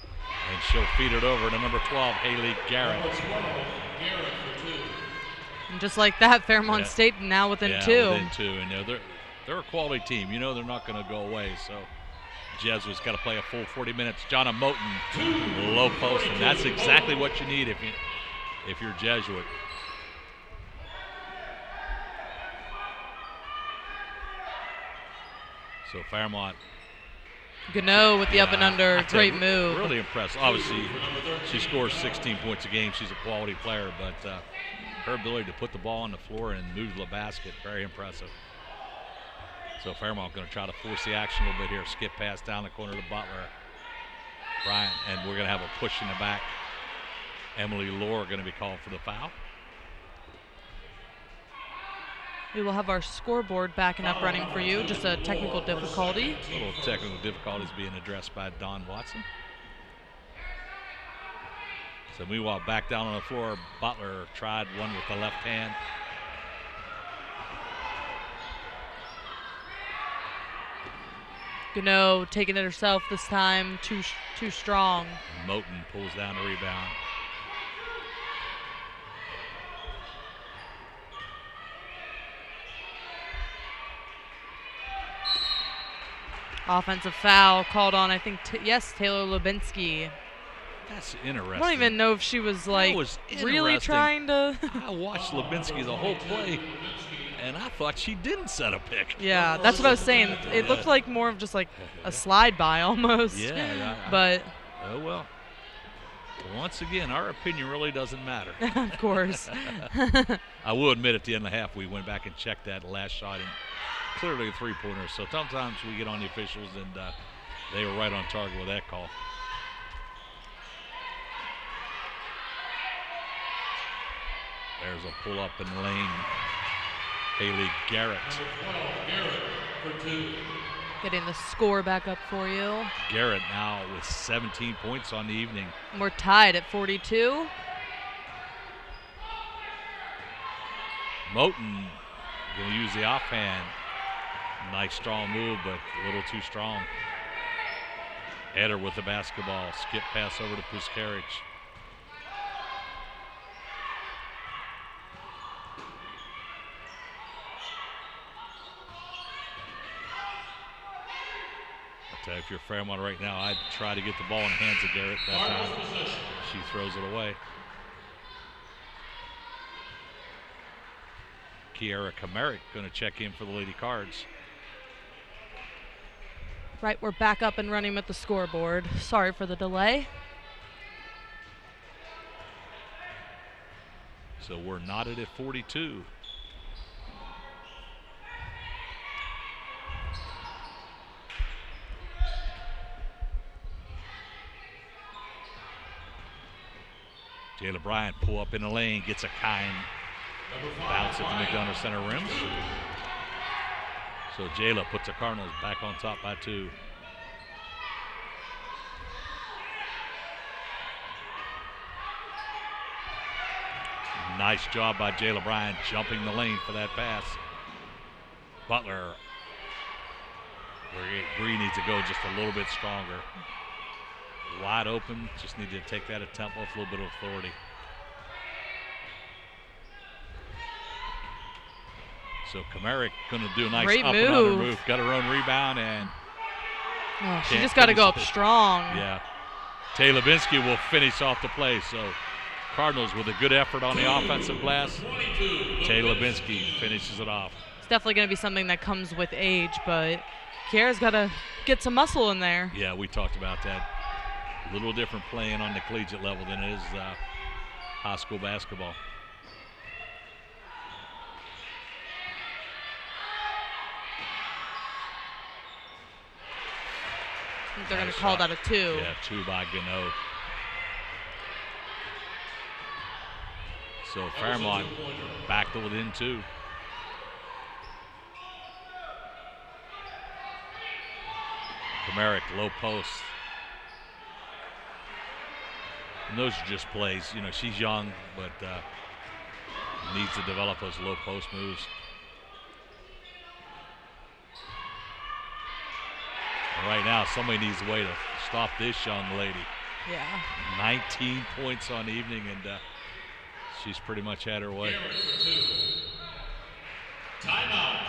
And she'll feed it over to number 12, Haley Garrett. And just like that, Fairmont State now within 2. Within 2. And they're a quality team. You know they're not going to go away. So Jesuit's got to play a full 40 minutes. Jonna Moten, low post, and that's exactly what you need if you're Jesuit. So Fairmont. Gano with the up and under, great move. Really impressed. Obviously, she scores 16 points a game. She's a quality player, but her ability to put the ball on the floor and move the basket, very impressive. So Fairmont going to try to force the action a little bit here. Skip pass down the corner to Butler. Bryant, and we're going to have a push in the back. Emily Lohr going to be called for the foul. We will have our scoreboard back and up running for you. Just a technical difficulty. A little technical difficulties being addressed by Don Watson. So meanwhile, back down on the floor, Butler tried one with the left hand. Gano taking it herself this time, too strong. Moten pulls down the rebound. Offensive foul called on, I think, Taylor Levinsky. That's interesting. I don't even know if she was like really trying to. I watched Levinsky the whole play, and I thought she didn't set a pick. Yeah, that's what I was saying. It looked like more of just like a slide by almost. Yeah, but. Oh well. Once again, our opinion really doesn't matter. Of course. I will admit at the end of the half we went back and checked that last shot, and clearly a three-pointer. So sometimes we get on the officials, and they were right on target with that call. There's a pull-up in the lane. Haley Garrett. Getting the score back up for you. Garrett now with 17 points on the evening. We're tied at 42. Moten going to use the offhand. Nice strong move, but a little too strong. Eder with the basketball. Skip pass over to Puskaric. If you're Fairmont right now, I'd try to get the ball in the hands of Garrett that time. She throws it away. Kiara Kamarick going to check in for the Lady Cards. Right, we're back up and running with the scoreboard. Sorry for the delay. So we're knotted at 42. Jayla Bryant pull up in the lane, gets a kind bounce at the McDonough Center rim. So Jayla puts the Cardinals back on top by 2. Nice job by Jayla Bryant jumping the lane for that pass. Butler Bree needs to go just a little bit stronger. Wide open, just need to take that attempt with a little bit of authority. So Kamarick going to do a nice Great up move. and under move. Got her own rebound, and she just got to go up it. strong. Yeah. Tay Levinsky will finish off the play. So Cardinals with a good effort on the offensive glass. Tay Levinsky finishes it off. It's definitely going to be something that comes with age, but Kiara's got to get some muscle in there. Yeah, we talked about that. A little different playing on the collegiate level than it is high school basketball. They're going to call that a 2. Yeah, 2 by Gano. So Fairmont back to within 2. Kamarick, low post. And those are just plays. You know, she's young, but needs to develop those low post moves. And right now, somebody needs a way to stop this young lady. Yeah. 19 points on the evening, and she's pretty much had her way. Timeout.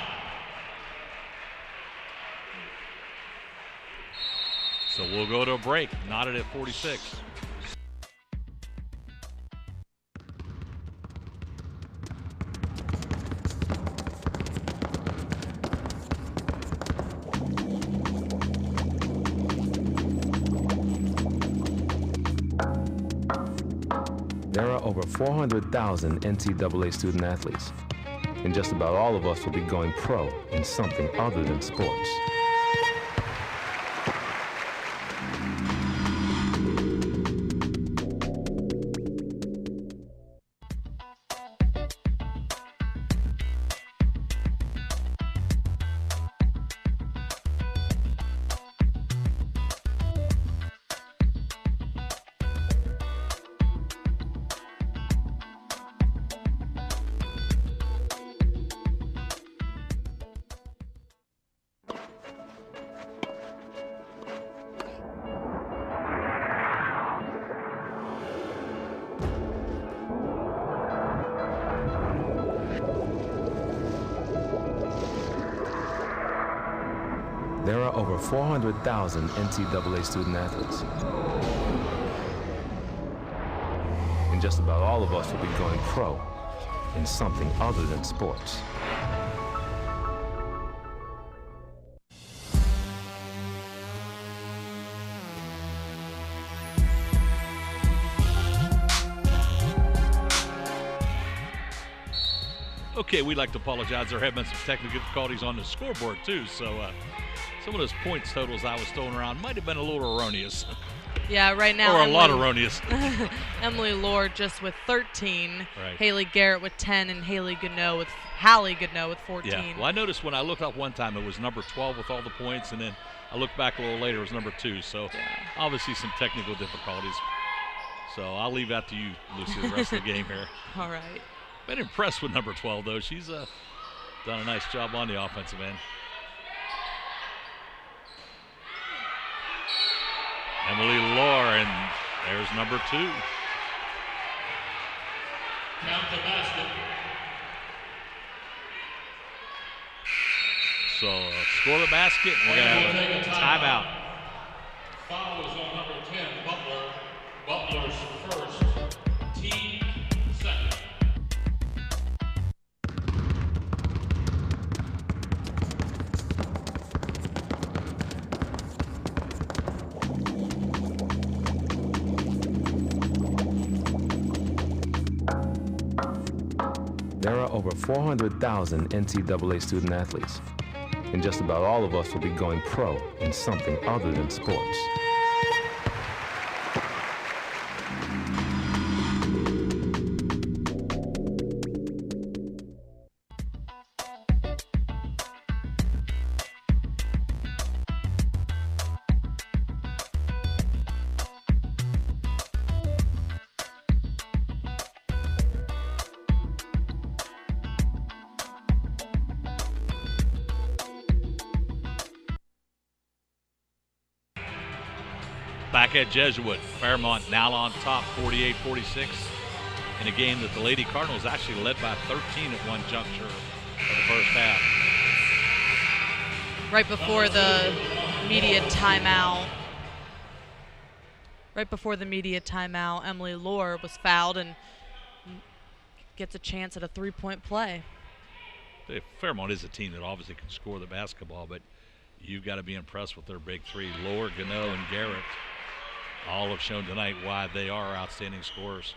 So we'll go to a break, knotted at 46. There are over 400,000 NCAA student athletes, and just about all of us will be going pro in something other than sports. There are over 400,000 NCAA student athletes. And just about all of us will be going pro in something other than sports. Okay, we'd like to apologize. There have been some technical difficulties on the scoreboard, too. So some of those points totals I was throwing around might have been a little erroneous. Yeah, right now. Or a lot erroneous. Emily Lord just with 13. Right. Haley Garrett with 10, and Hallie Goodnow with 14. Yeah. Well, I noticed when I looked up one time it was number 12 with all the points, and then I looked back a little later, it was number 2. So obviously some technical difficulties. So I'll leave that to you, Lucy, the rest of the game here. All right. Been impressed with number 12, though. She's done a nice job on the offensive end. Emily Lohr, and there's number 2. Count the basket. So score the basket, and we're going to have a timeout. Foul is on number 10, Butler. Butler's first, team second. There are over 400,000 NCAA student athletes, and just about all of us will be going pro in something other than sports. Back at Jesuit, Fairmont now on top, 48-46, in a game that the Lady Cardinals actually led by 13 at one juncture of the first half. Right before the media timeout, Emily Lohr was fouled and gets a chance at a three-point play. Fairmont is a team that obviously can score the basketball, but you've got to be impressed with their big three. Lohr, Gano, and Garrett all have shown tonight why they are outstanding scorers.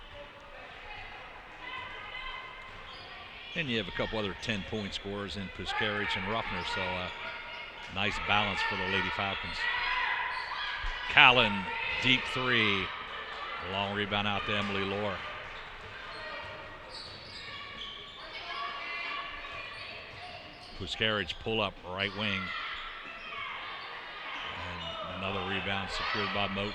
And you have a couple other 10-point scorers in Puskarich and Ruffner, so nice balance for the Lady Falcons. Callan, deep three. A long rebound out to Emily Lohr. Puskarich pull up right wing. And another rebound secured by Moten.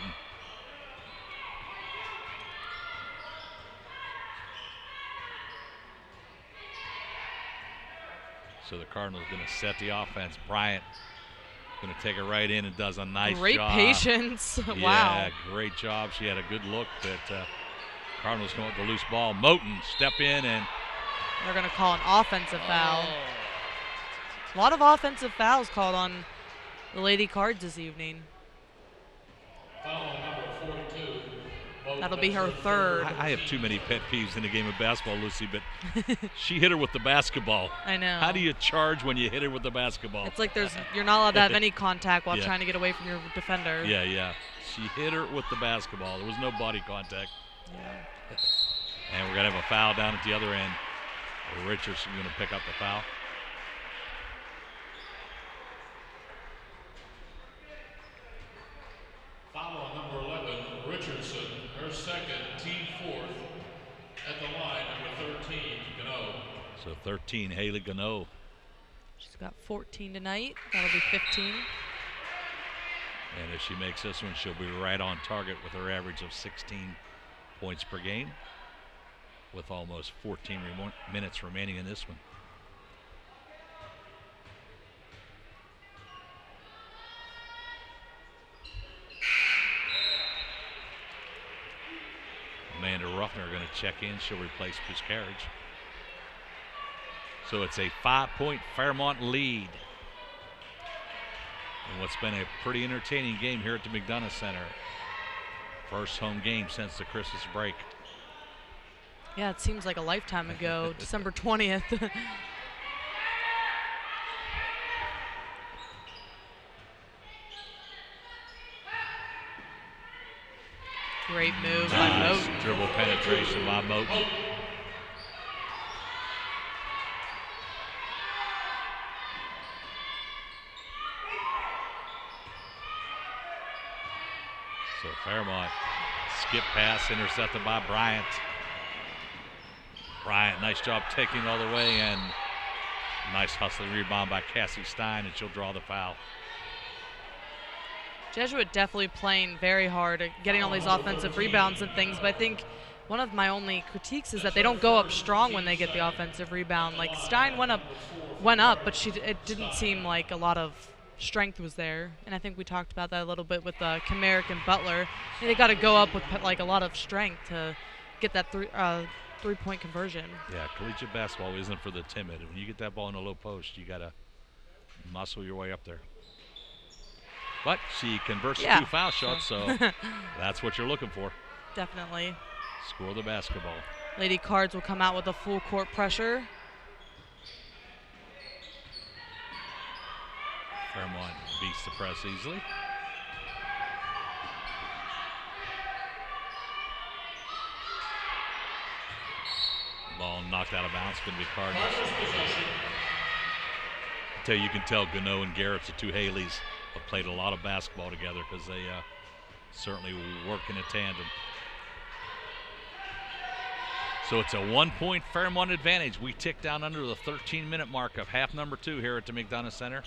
So the Cardinals going to set the offense. Bryant going to take it right in and does a nice job. Great patience. Yeah, wow. Great job. She had a good look, but Cardinals going with the loose ball. Moten step in and they're going to call an offensive foul. A lot of offensive fouls called on the Lady Cards this evening. Foul number 42. That'll be her third. I have too many pet peeves in the game of basketball, Lucy, but she hit her with the basketball. I know. How do you charge when you hit her with the basketball? It's like you're not allowed to have any contact while Yeah. trying to get away from your defender. Yeah. She hit her with the basketball. There was no body contact. Yeah. And we're going to have a foul down at the other end. Richardson going to pick up the foul. Foul on number 11, Richardson, her second, team fourth. At the line, number 13, Gano. So 13, Haley Gano. She's got 14 tonight. That'll be 15. And if she makes this one, she'll be right on target with her average of 16 points per game, with almost 14 minutes remaining in this one. Amanda Ruffner going to check in. She'll replace Puskarich. So it's a 5-point Fairmont lead. And what's been a pretty entertaining game here at the McDonough Center. First home game since the Christmas break. Yeah, it seems like a lifetime ago. December 20th. Great move by Moten. Dribble penetration by Moten. So Fairmont, skip pass intercepted by Bryant. Bryant, nice job taking it all the way, and nice hustling rebound by Cassie Stein, and she'll draw the foul. Jesuit definitely playing very hard at getting all these offensive rebounds and things, but I think one of my only critiques is that they don't go up strong when they get the offensive rebound. Like Stein went up, but it didn't seem like a lot of strength was there, and I think we talked about that a little bit with Kamerick and Butler. They got to go up with like a lot of strength to get that three-point conversion. Yeah, collegiate basketball isn't for the timid. When you get that ball in the low post, you got to muscle your way up there. But she converts 2 foul shots, so that's what you're looking for. Definitely. Score the basketball. Lady Cards will come out with a full court pressure. Fairmont beats the press easily. Ball knocked out of bounds, going to be Cardinals. You can tell Gano and Garrett's the two Haleys have played a lot of basketball together because they certainly work in a tandem. So it's a 1-point Fairmont advantage. We tick down under the 13-minute mark of half number 2 here at the McDonough Center.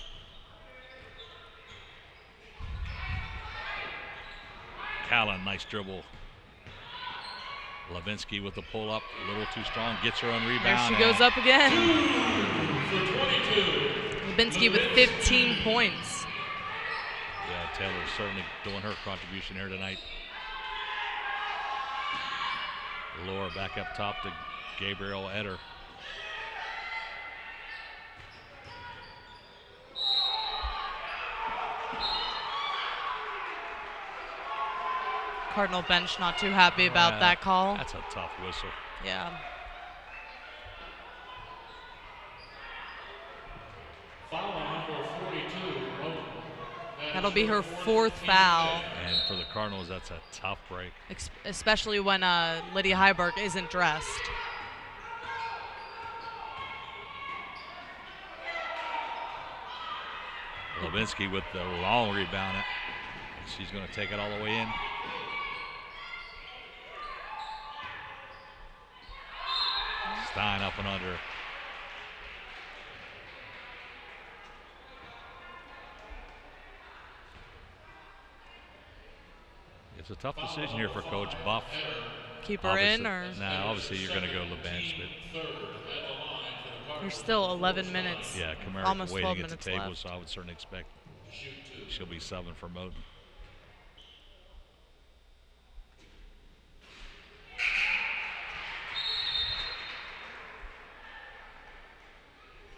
Callan, nice dribble. Levinsky with the pull-up, a little too strong, gets her own rebound. There she goes up again. Levinsky with 15 points. Yeah, Taylor's certainly doing her contribution here tonight. Laura back up top to Gabriel Eder. Cardinal bench not too happy about that call. That's a tough whistle. Yeah. Foul on number 42. That'll be her 4th foul. And for the Cardinals, that's a tough break. Especially when Lydia Heiberg isn't dressed. Levinsky with the long rebound. She's going to take it all the way in. Stein up and under. It's a tough decision here for Coach Buff. Keep her in, or? Nah, obviously you're going to go to the bench, but there's still 11 minutes. Yeah, Kamara almost waiting 12 at the minutes table, left. so I would certainly expect she'll be subbing for Moten.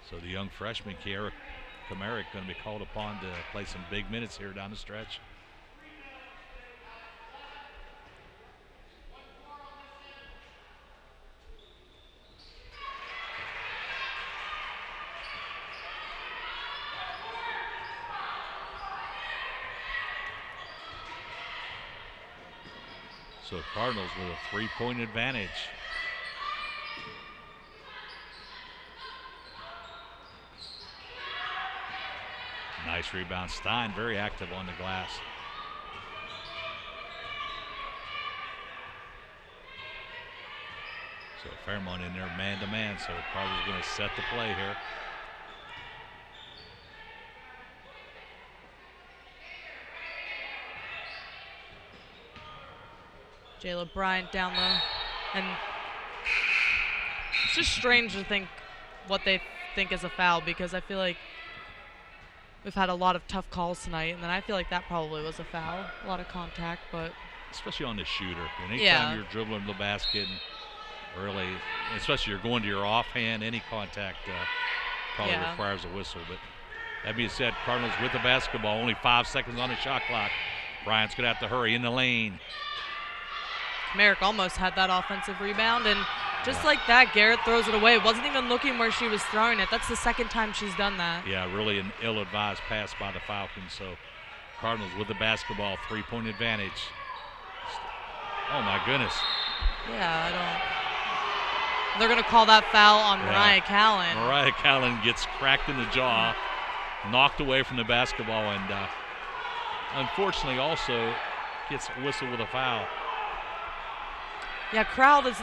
So the young freshman, Kiara Kamara, going to be called upon to play some big minutes here down the stretch. So Cardinals with a 3-point advantage. Nice rebound. Stein very active on the glass. So Fairmont in there man-to-man, so Cardinals going to set the play here. Jayla Bryant down low. And it's just strange to think what they think is a foul, because I feel like we've had a lot of tough calls tonight, and then I feel like that probably was a foul. A lot of contact, but especially on the shooter. Anytime you're dribbling the basket, and really, especially you're going to your offhand, any contact probably requires a whistle. But that being said, Cardinals with the basketball, only 5 seconds on the shot clock. Bryant's going to have to hurry in the lane. Merrick almost had that offensive rebound, and just like that, Garrett throws it away. Wasn't even looking where she was throwing it. That's the second time she's done that. Yeah, really an ill-advised pass by the Falcons. So Cardinals with the basketball, 3-point advantage. Oh my goodness. Yeah, I don't. They're going to call that foul on Mariah Callen. Mariah Callen gets cracked in the jaw, knocked away from the basketball, and unfortunately also gets a whistle with a foul. Yeah,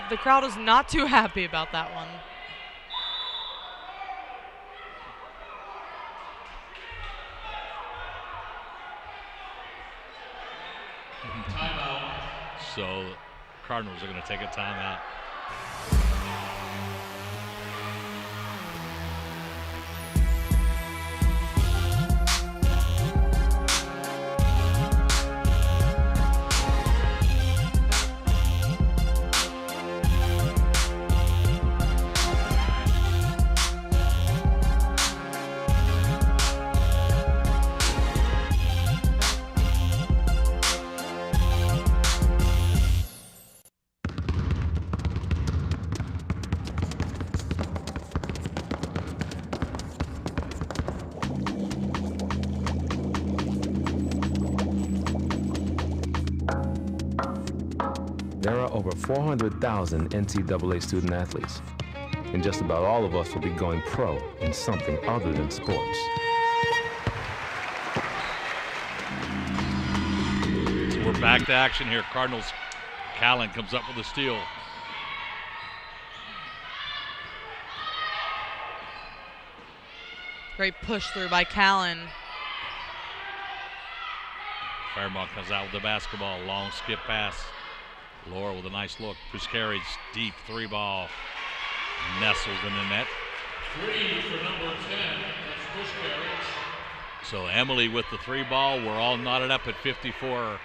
the crowd is not too happy about that one. Timeout. So Cardinals are going to take a timeout. There are over 400,000 NCAA student athletes, and just about all of us will be going pro in something other than sports. So we're back to action here. Cardinals, Callen comes up with a steal. Great push through by Callen. Fairmont comes out with the basketball. Long skip pass. Laura with a nice look. Push carries. Deep 3 ball. Nestles in the net. 3 for number 10. That's push carries. So Emily with the 3 ball. We're all knotted up at 54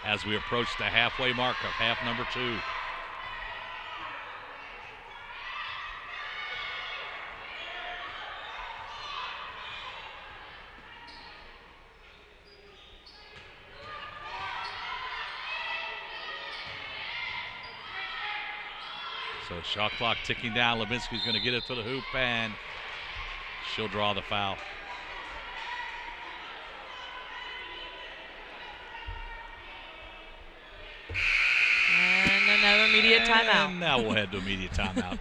as we approach the halfway mark of half number 2. So shot clock ticking down. Levinsky's going to get it to the hoop, and she'll draw the foul. And another immediate timeout. And now we'll head to immediate timeout.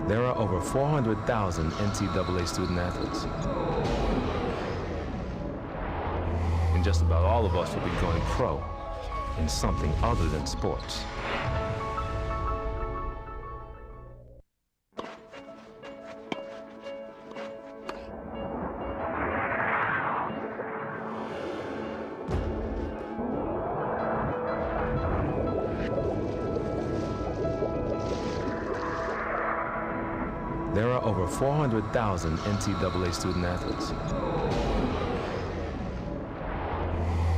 There are over 400,000 NCAA student athletes. And just about all of us will be going pro in something other than sports. There are over 400,000 NCAA student athletes.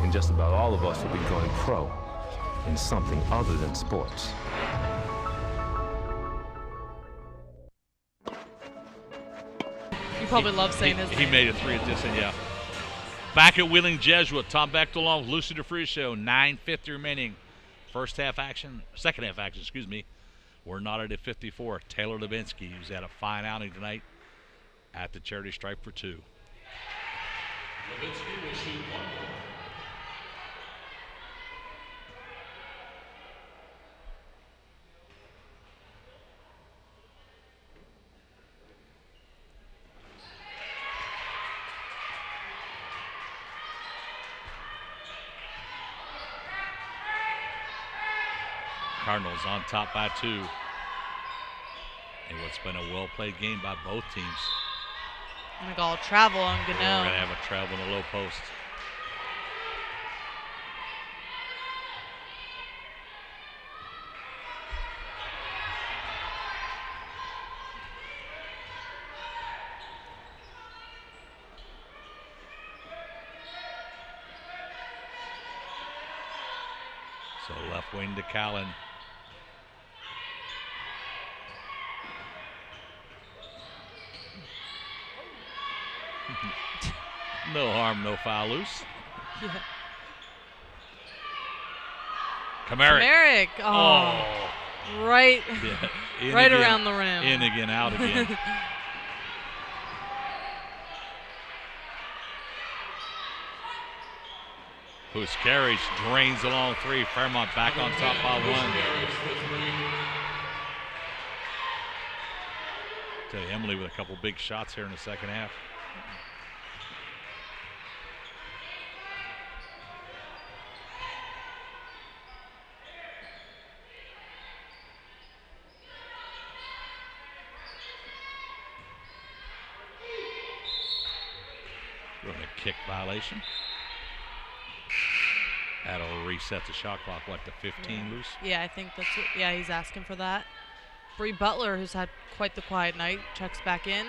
And just about all of us will be going pro in something other than sports. You probably love saying his name. He made a 3 at this end, yeah. Back at Wheeling Jesuit, Tom Bechtel along with Lucy DeFricio, 9:50 remaining. Second half action, excuse me. We're knotted at 54. Taylor Levinsky, who's had a fine outing tonight at the charity stripe for 2. Levinsky will shoot 1 more. Cardinals on top by 2. And what's been a well-played game by both teams. I'm going to go travel on Gano. We're going to have a travel in the low post. So left wing to Callan. No harm, no foul loose. Yeah. Kamarick. Oh. Right, yeah. right again, around the rim. In again, out again. Who's carries, drains along 3. Fairmont back on top by 1. Tell you, Emily with a couple big shots here in the second half. Going to kick violation. That'll reset the shot clock, what, to 15 loose? Yeah, I think that's what, yeah, he's asking for that. Bree Butler, who's had quite the quiet night, checks back in.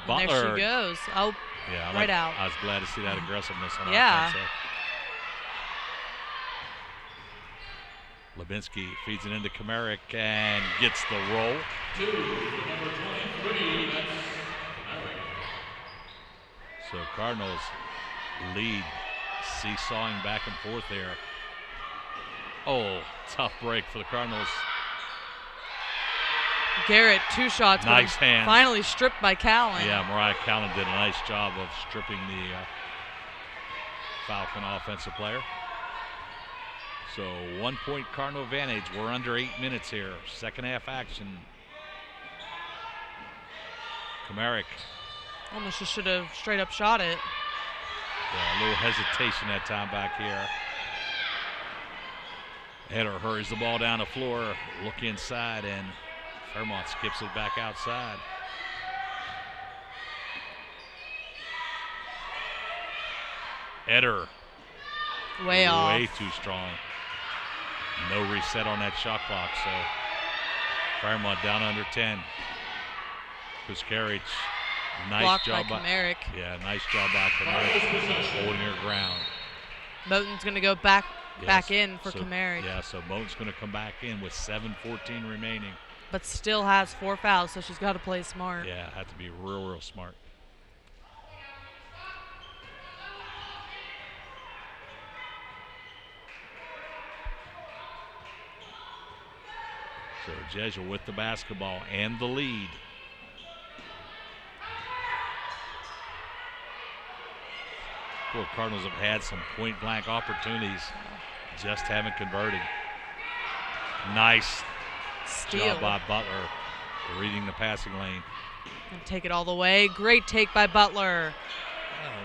Butler. And there she goes. Oh, yeah, right out. I was glad to see that aggressiveness on yeah. offense. Levinsky feeds it into Kamarick and gets the roll. 2, number 23, that's Kamarick. So Cardinals lead, seesawing back and forth there. Oh, tough break for the Cardinals. Garrett, 2 shots. Nice hand. Finally stripped by Callan. Yeah, Mariah Callan did a nice job of stripping the Falcon offensive player. So 1 point Cardinal advantage. We're under 8 minutes here. Second half action. Comerick. Almost just should have straight up shot it. Yeah, a little hesitation that time back here. Header hurries the ball down the floor, look inside, and Fairmont skips it back outside. Header. Way off. Way too strong. No reset on that shot clock, so Fairmont down under 10. Puskaric, nice Blocked job by Comerick. Yeah, nice job by Comerick, holding her ground. Moten's going to go back in for Comerick. Yeah, so Moten's going to come back in with 7:14 remaining. But still has 4 fouls, so she's got to play smart. Yeah, have to be real smart. So Jesuit with the basketball and the lead. Poor Cardinals have had some point-blank opportunities, just haven't converted. Nice steal job by Butler, reading the passing lane. And take it all the way. Great take by Butler.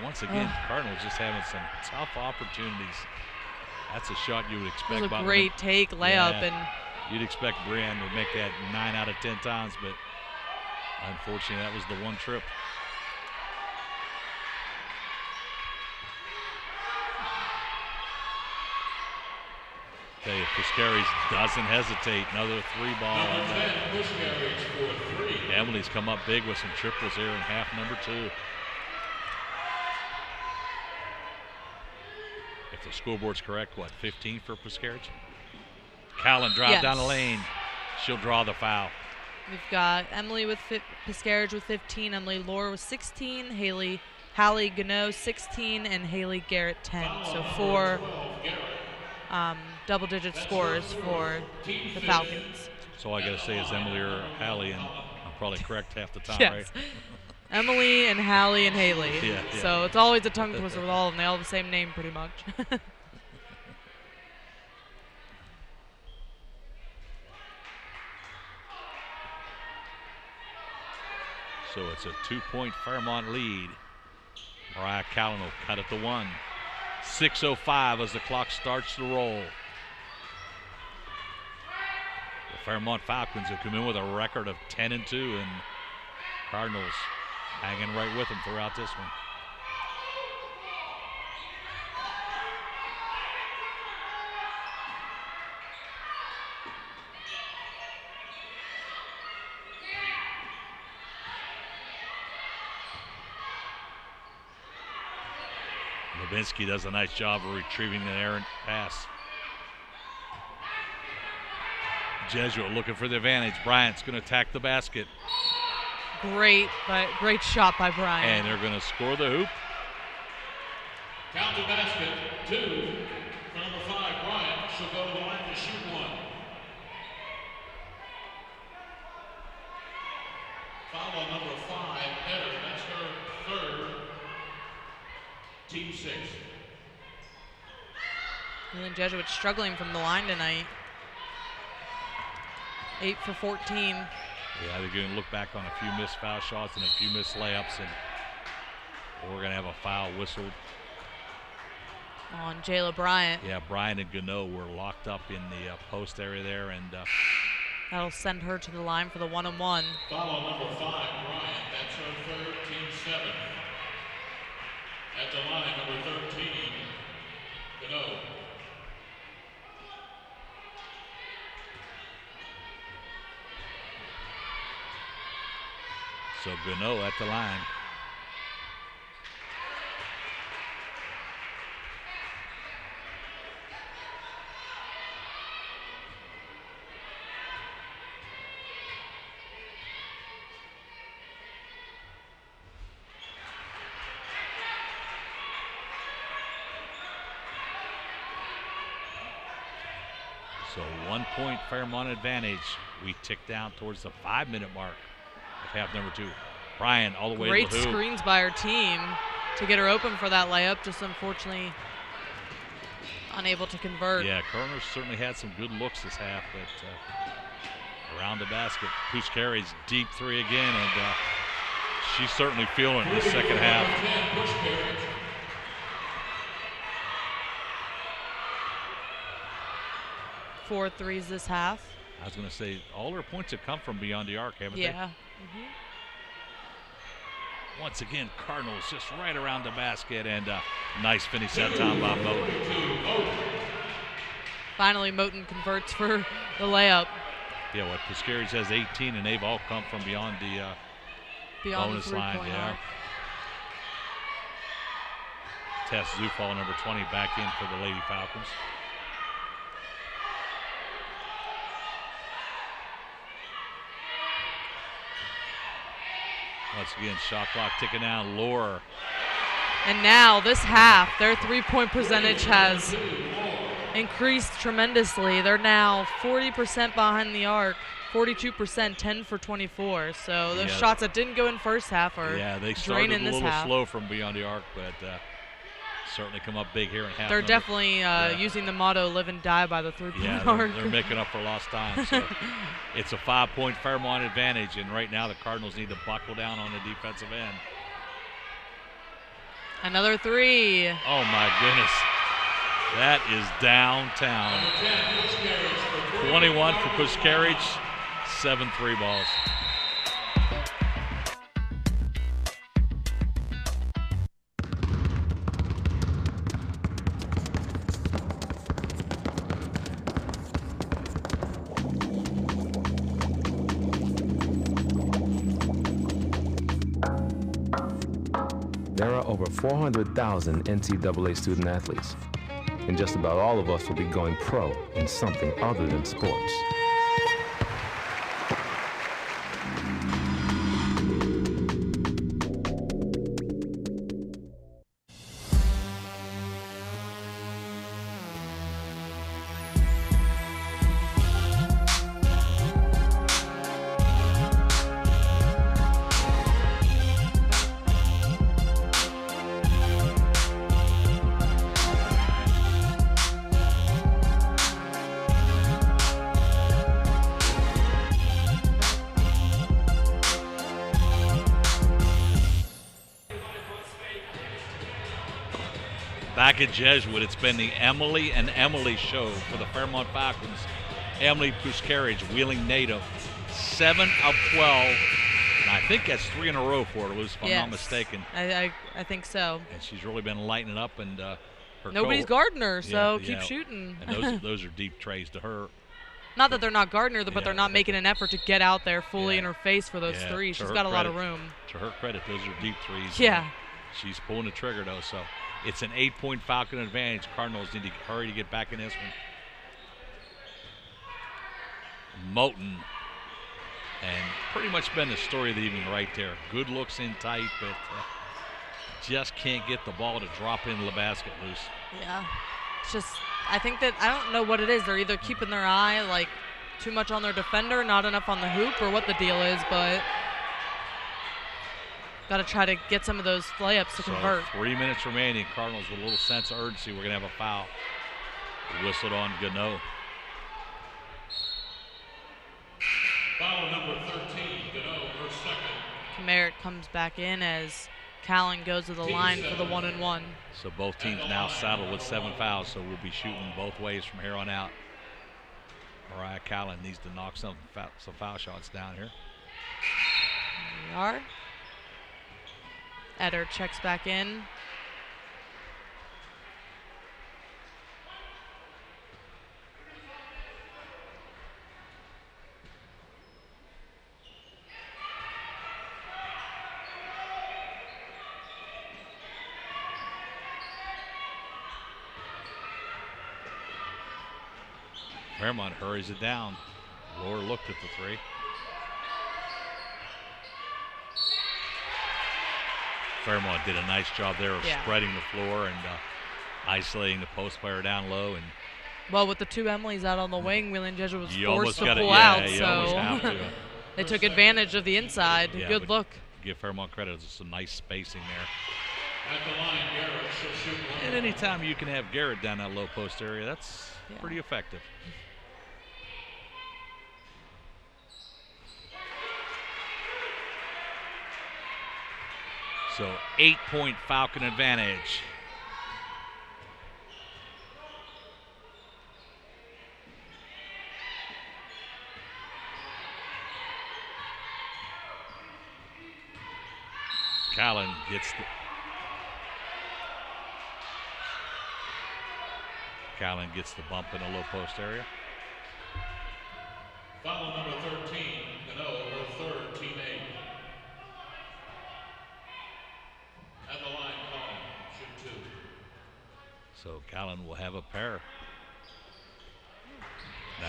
Once again, Cardinals just having some tough opportunities. That's a shot you would expect. It was a great take, layup, and you'd expect Brian to make that 9 out of 10 times, but unfortunately, that was the one trip. Tell you, Puskaric doesn't hesitate. Another 3-ball. Emily's come up big with some triples here in half number 2. If the scoreboard's correct, what, 15 for Puskaric? Callan drive down the lane. She'll draw the foul. We've got Emily with Puskaric with 15, Emily Lohr with 16, Hallie Gano 16, and Haley Garrett 10. So 4 double-digit scores for the Falcons. So all I got to say is Emily or Hallie, and I'm probably correct half the time, yes. right? Emily and Hallie and Haley. Yeah. So it's always a tongue twister with all of them. They all have the same name pretty much. So it's a 2-point Fairmont lead. Mariah Callan will cut it to 1. 6:05 as the clock starts to roll. The Fairmont Falcons have come in with a record of 10-2, and Cardinals hanging right with them throughout this one. Levinsky does a nice job of retrieving the errant pass. Jesuit looking for the advantage. Bryant's going to attack the basket. Great shot by Bryant. And they're going to score the hoop. Count the basket, 2. Number 5, Bryant, she'll go to the line to shoot 1. Foul on number 5, Heather, that's her 3rd. Team 6. And Jesuit struggling from the line tonight. 8 for 14. Yeah, they're going to look back on a few missed foul shots and a few missed layups, and we're going to have a foul whistled on Jayla Bryant. Yeah, Bryant and Gano were locked up in the post area there, and that'll send her to the line for the 1-on-1. Foul on number 5, Bryant, that's her 3rd, team 7. At the line, number 13, Gano. So Gano at the line. So 1 point Fairmont advantage. We tick down towards the 5-minute mark of half number 2. Bryant all the way Great to the hoop. screens by her team to get her open for that layup. Just unfortunately unable to convert. Yeah, Cardinals certainly had some good looks this half, but around the basket. Puskari's deep three again, and she's certainly feeling the second half. 4 threes this half. I was going to say, all her points have come from beyond the arc, haven't they? Yeah. Once again, Cardinals just right around the basket, and nice finish that time by Moten. Finally, Moten converts for the layup. Yeah, what Puskari's has 18, and they've all come from beyond the bonus line. Yeah. Tess Zufall, number 20, back in for the Lady Falcons. Once again, shot clock ticking down. Lohr. And now this half, their three-point percentage has increased tremendously. They're now 40% behind the arc, 42%, 10 for 24. So those shots that didn't go in first half are they started draining this half. a little slow from beyond the arc, but certainly come up big here in half. They're definitely using the motto "live and die" by the three-point arc. They're making up for lost time. So it's a 5-point Fairmont advantage, and right now the Cardinals need to buckle down on the defensive end. Another three. Oh my goodness, that is downtown. 21 for Puskaric, 7 3 balls. There are over 400,000 NCAA student athletes, and just about all of us will be going pro in something other than sports. Back at Jesuit, it's been the Emily and Emily show for the Fairmont Falcons. Emily Puskaric, Wheeling native, 7 of 12. And I think that's 3 in a row for her, if I'm not mistaken. I think so. And she's really been lighting up, and her nobody's guarding her, so keep shooting. And those are deep trays to her. Not that they're not guarding her, but they're not making an effort to get out there fully in her face for those threes. She's got a lot of room. To her credit, those are deep threes. Yeah. She's pulling the trigger, though, so it's an 8-point Falcon advantage. Cardinals need to hurry to get back in this one. Moten, and pretty much been the story of the evening right there. Good looks in tight, but just can't get the ball to drop into the basket loose. Yeah, it's just, I think that, I don't know what it is. They're either keeping their eye like too much on their defender, not enough on the hoop, or what the deal is, but got to try to get some of those layups to convert. 3 minutes remaining. Cardinals with a little sense of urgency. We're going to have a foul. Whistled on Gano. Foul number 13, Gano, her second. Merritt comes back in as Callan goes to the line for the 1-and-1. So both teams now saddled with 7 fouls, so we'll be shooting both ways from here on out. Mariah Callan needs to knock some foul shots down here. There we are. Eder checks back in. Fairmont hurries it down. Lohr looked at the three. Fairmont did a nice job there of spreading the floor and isolating the post player down low. And well, with the two Emilys out on the wing, Wheeling Jesuit was forced to pull out, so they took advantage of the inside. Good look. Give Fairmont credit. There's some nice spacing there. At the line, Garrett And anytime you can have Garrett down that low post area, that's pretty effective. So 8-point Falcon advantage. Callan gets the bump in the low post area. Foul number 13, Cano, her third, team 8. At the line, calling, shoot 2. So Callan will have a pair.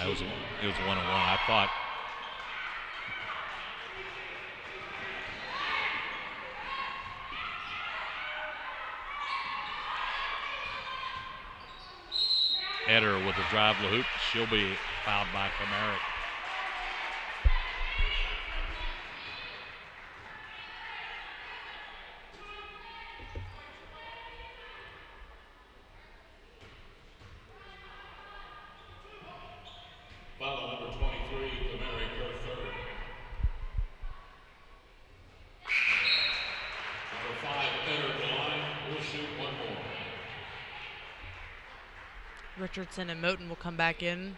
It was 1-1. I thought. Header with a drive to the hoop. She'll be fouled by Kamarick. Foul number 23, Kamarick, her third. Number 5 entered the line. Will shoot 1 more. Richardson and Moten will come back in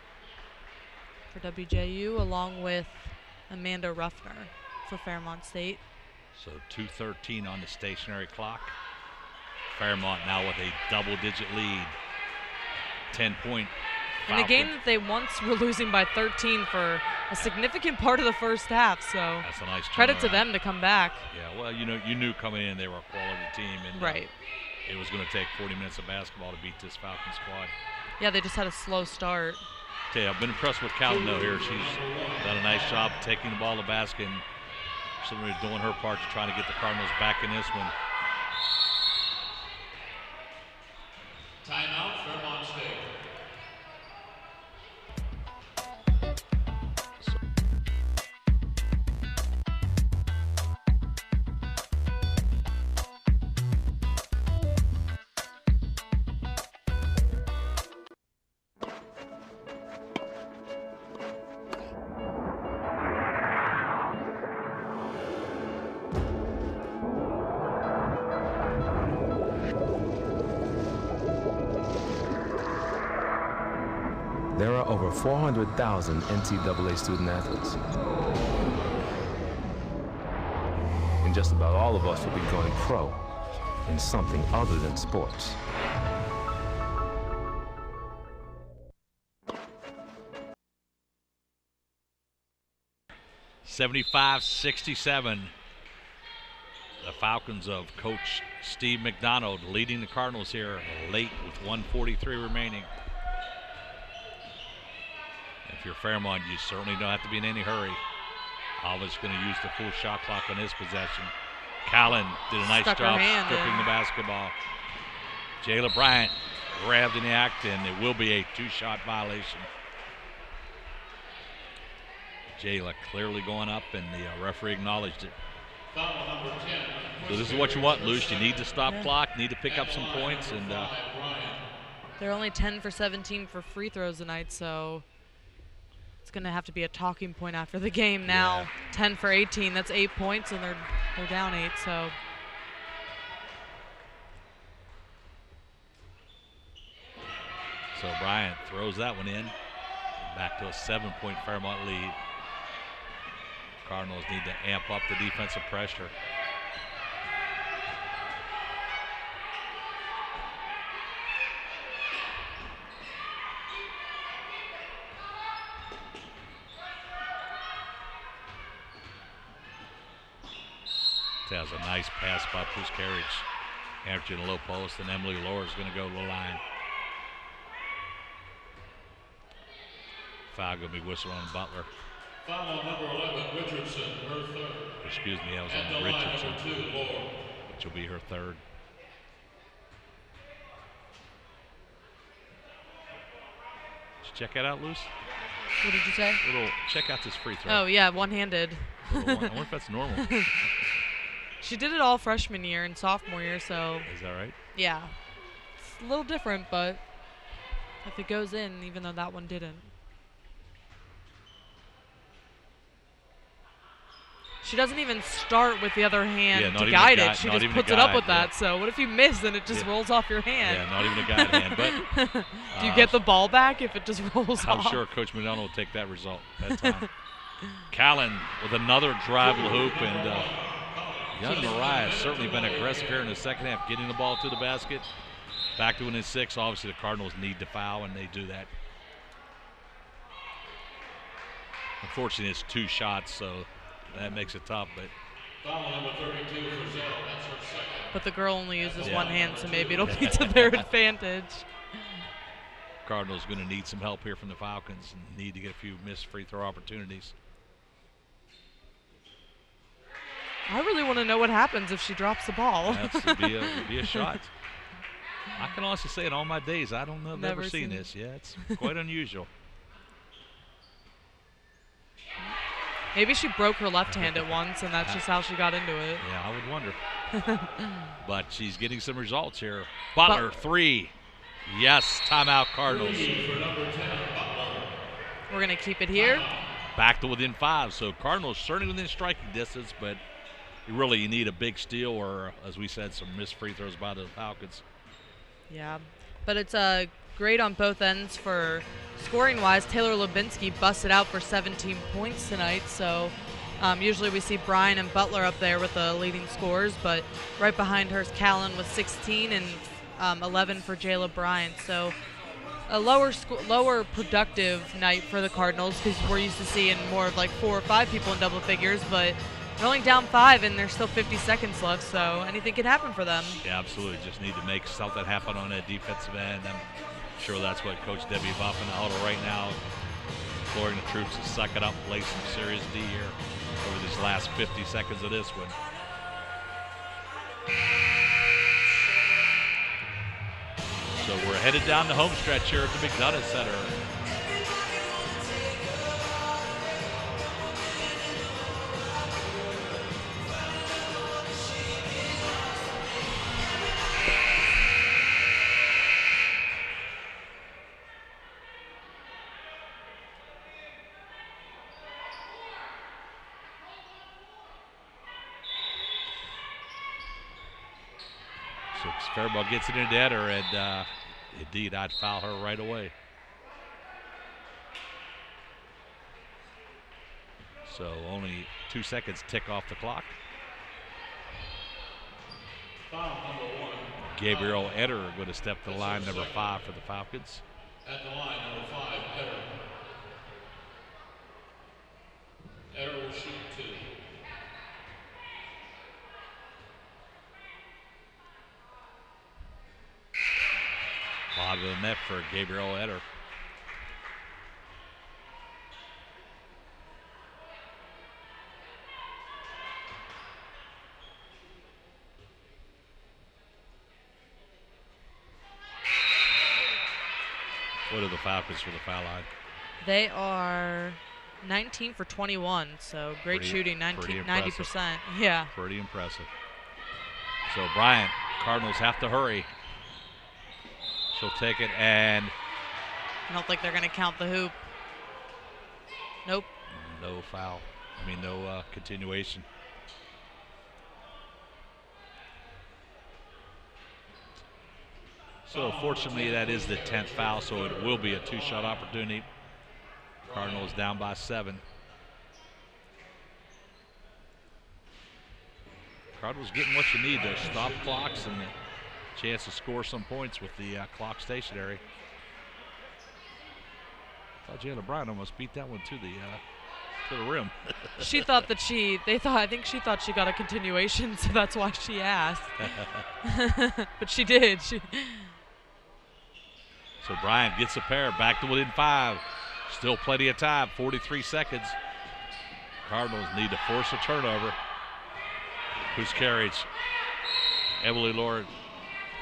for WJU along with Amanda Ruffner for Fairmont State. So 2:13 on the stationary clock. Fairmont now with a double-digit lead. 10-point In a game that they once were losing by 13 for a significant part of the first half, so that's a nice credit to turnaround. them to come back. Yeah, well, you knew coming in they were a quality team, and Right. It was going to take 40 minutes of basketball to beat this Falcon squad. Yeah, they just had a slow start. Tell you, I've been impressed with Callan though here. She's done a nice job taking the ball to the basket and certainly doing her part to try to get the Cardinals back in this one. Timeout, Fairmont State. There are over 400,000 NCAA student athletes. And just about all of us will be going pro in something other than sports. $75-67. The Falcons of Coach Steve McDonald leading the Cardinals here late with 1:43 remaining. If you're Fairmont, you certainly don't have to be in any hurry. Alva's going to use the full shot clock on his possession. Callan did a nice job stripping the basketball. Jayla Bryant grabbed in the act, and it will be a 2-shot violation. Jayla clearly going up, and the referee acknowledged it. So this is what you want, Luce. You need to stop clock, need to pick up some points, and they're only 10 for 17 for free throws tonight, so it's going to have to be a talking point after the game now. Yeah. 10 for 18, that's 8 points, and they're down 8, so. So Bryant throws that one in. Back to a 7-point Fairmont lead. Cardinals need to amp up the defensive pressure. That was a nice pass by Bruce Carriage. After the low post, and Emily Lohr is going to go to the line. Foul going to be whistled on Butler. Foul on number 11, Richardson, her third. Excuse me, that was At on the line, Richardson, number 2, Lohr. which will be her third. Did you check that out, Luce? What did you say? Check out this free throw. Oh, yeah, one-handed. I wonder if that's normal. She did it all freshman year and sophomore year, so. Is that right? Yeah. a little different, but if it goes in, even though that one didn't. She doesn't even start with the other hand to guide it. She just puts it up with that. So what if you miss and it just rolls off your hand? Yeah, not even a guide hand. But do you get the ball back if it just rolls off? I'm sure Coach McDonald will take that result that time. Callan with another drive to the hoop, and young Mariah has certainly been aggressive here in the second half, getting the ball to the basket. Back to within 6. Obviously, the Cardinals need to foul, and they do that. Unfortunately, it's 2 shots, so that makes it tough. But the girl only uses one hand, so maybe it'll be to their advantage. Cardinals going to need some help here from the Falcons and need to get a few missed free throw opportunities. I really want to know what happens if she drops the ball. That'd be a shot. I can honestly say in all my days, I don't know if I've ever seen this. Yeah, it's quite unusual. Maybe she broke her left hand at once, and that's just how she got into it. Yeah, I would wonder. But she's getting some results here. Butler, 3. Yes, timeout Cardinals. We're going to keep it here. Back to within 5. So Cardinals certainly within striking distance, but you need a big steal or, as we said, some missed free throws by the Falcons. Yeah, but it's great on both ends for scoring-wise. Taylor Lubinsky busted out for 17 points tonight, so usually we see Bryan and Butler up there with the leading scores, but right behind her is Callan with 16 and 11 for Jayla Bryant. So a lower productive night for the Cardinals because we're used to seeing more of like 4 or 5 people in double figures, but they're only down 5 and there's still 50 seconds left, so anything can happen for them. Yeah, absolutely. Just need to make something happen on that defensive end. I'm sure that's what Coach Debbie Buff in the huddle right now, imploring the troops to suck it up, play some serious D here over these last 50 seconds of this one. So we're headed down the home stretch here at the McDonough Center. So Fairmont gets it into Eder, and indeed, I'd foul her right away. So only 2 seconds tick off the clock. Foul number 1. Gabriel Eder going to step to the line, number 5 for the Falcons. At the line, number 5, Eder. Eder will shoot 2. Bottom of the net for Gabriel Eder. What are the Falcons for the foul line? They are 19 for 21, so great shooting, 90%. Yeah. Pretty impressive. So Bryant, Cardinals have to hurry. She'll take it, and I don't think they're going to count the hoop. Nope. No foul. I mean, no continuation. So fortunately, that is the 10th foul, so it will be a 2-shot opportunity. Cardinals down by 7. Cardinals getting what you need to stop clocks and a chance to score some points with the clock stationary. I thought Jayla Bryant almost beat that one to the rim. She thought that I think she thought she got a continuation, so that's why she asked. But she did. So Bryant gets a pair, back to within 5. Still plenty of time, 43 seconds. Cardinals need to force a turnover. Who's carries? Emily Lord.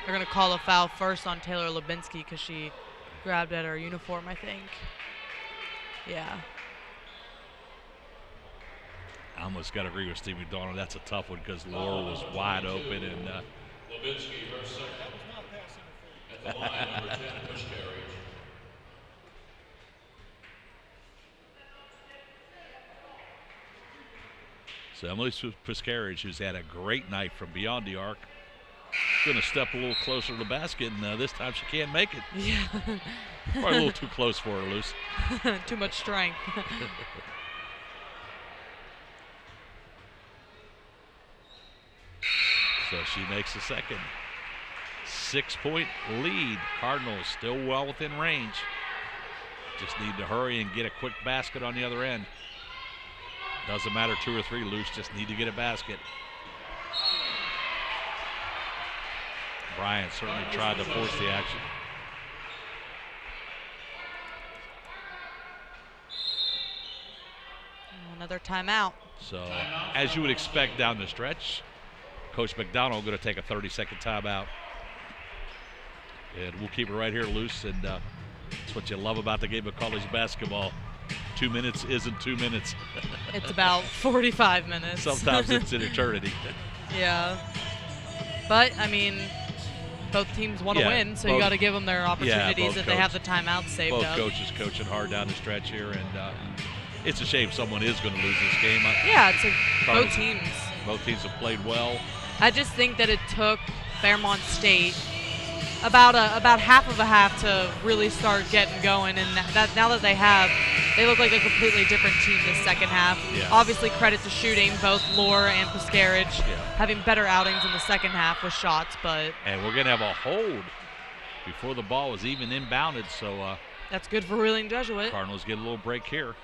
They're going to call a foul first on Taylor Lubinsky because she grabbed at her uniform, I think. Yeah. I almost got to agree with Steve McDonald. That's a tough one because Laura was wide open. And Lubinsky, her second. So Emily Piscarriage, who's had a great night from beyond the arc, going to step a little closer to the basket, and this time she can't make it. Yeah. Probably a little too close for her, Luce. Too much strength. So she makes the second. 6-point lead. Cardinals still well within range. Just need to hurry and get a quick basket on the other end. Doesn't matter 2 or 3 loose, just need to get a basket. Bryant certainly tried to force the action. Another timeout. So, as you would expect down the stretch, Coach McDonald going to take a 30-second timeout. And we'll keep it right here loose, and that's what you love about the game of college basketball. 2 minutes isn't 2 minutes. It's about 45 minutes. Sometimes it's an eternity. Yeah. But, I mean, both teams want to win, so you got to give them their opportunities if they have the timeouts saved up. Both coaches coaching hard down the stretch here, and it's a shame someone is going to lose this game. Yeah, it's both teams. Both teams have played well. I just think that it took Fairmont State about half of a half to really start getting going, and now that they look like a completely different team this second half. Yeah. Obviously, credit to shooting, both Lohr and Piscarriage having better outings in the second half with shots. And we're going to have a hold before the ball was even inbounded, so that's good for Wheeling Jesuit. Cardinals get a little break here.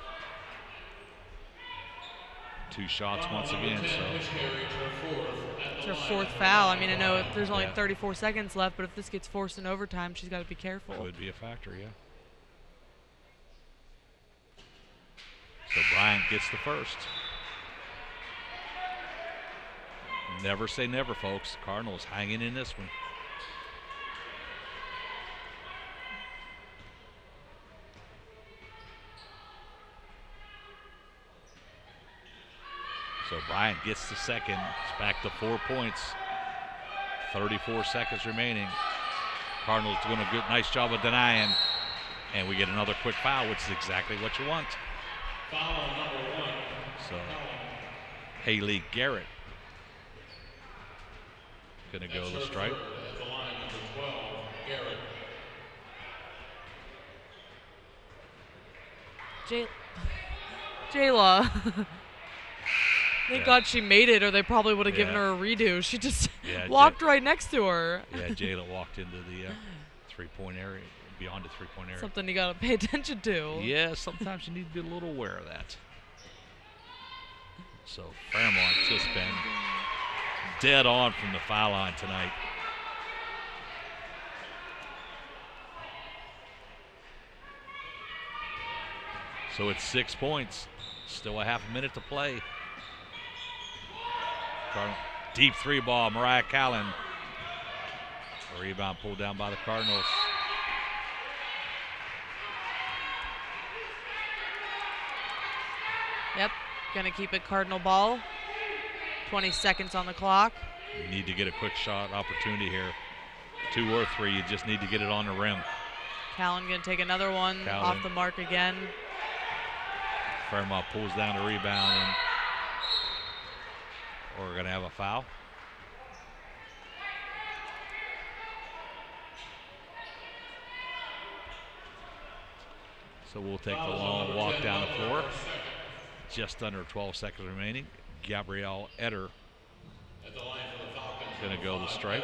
2 shots once again. So it's her 4th foul. I mean, I know there's only 34 seconds left, but if this gets forced in overtime, she's got to be careful. Could be a factor, yeah. So Bryant gets the first. Never say never, folks. Cardinals hanging in this one. So Bryant gets the second. It's back to 4 points. 34 seconds remaining. Cardinals doing a nice job of denying. And we get another quick foul, which is exactly what you want. Foul number 1. So Haley Garrett going to go to the stripe. At the line, number 12, Garrett. Jayla. Thank God she made it, or they probably would have given her a redo. She just walked right next to her. Yeah, Jayla walked into the 3-point area, beyond the 3-point area. Something you got to pay attention to. Yeah, sometimes you need to be a little aware of that. So Fairmont just been dead on from the foul line tonight. So it's 6 points. Still a half a minute to play. Deep 3 ball, Mariah Callan. A rebound pulled down by the Cardinals. Yep, gonna keep it Cardinal ball. 20 seconds on the clock. You need to get a quick shot opportunity here. 2 or 3, you just need to get it on the rim. Callan gonna take another one off the mark again. Fairmont pulls down the rebound, and we're gonna have a foul. So we'll take the long walk down the floor. Just under 12 seconds remaining. Gabrielle Etter going to go the stripe.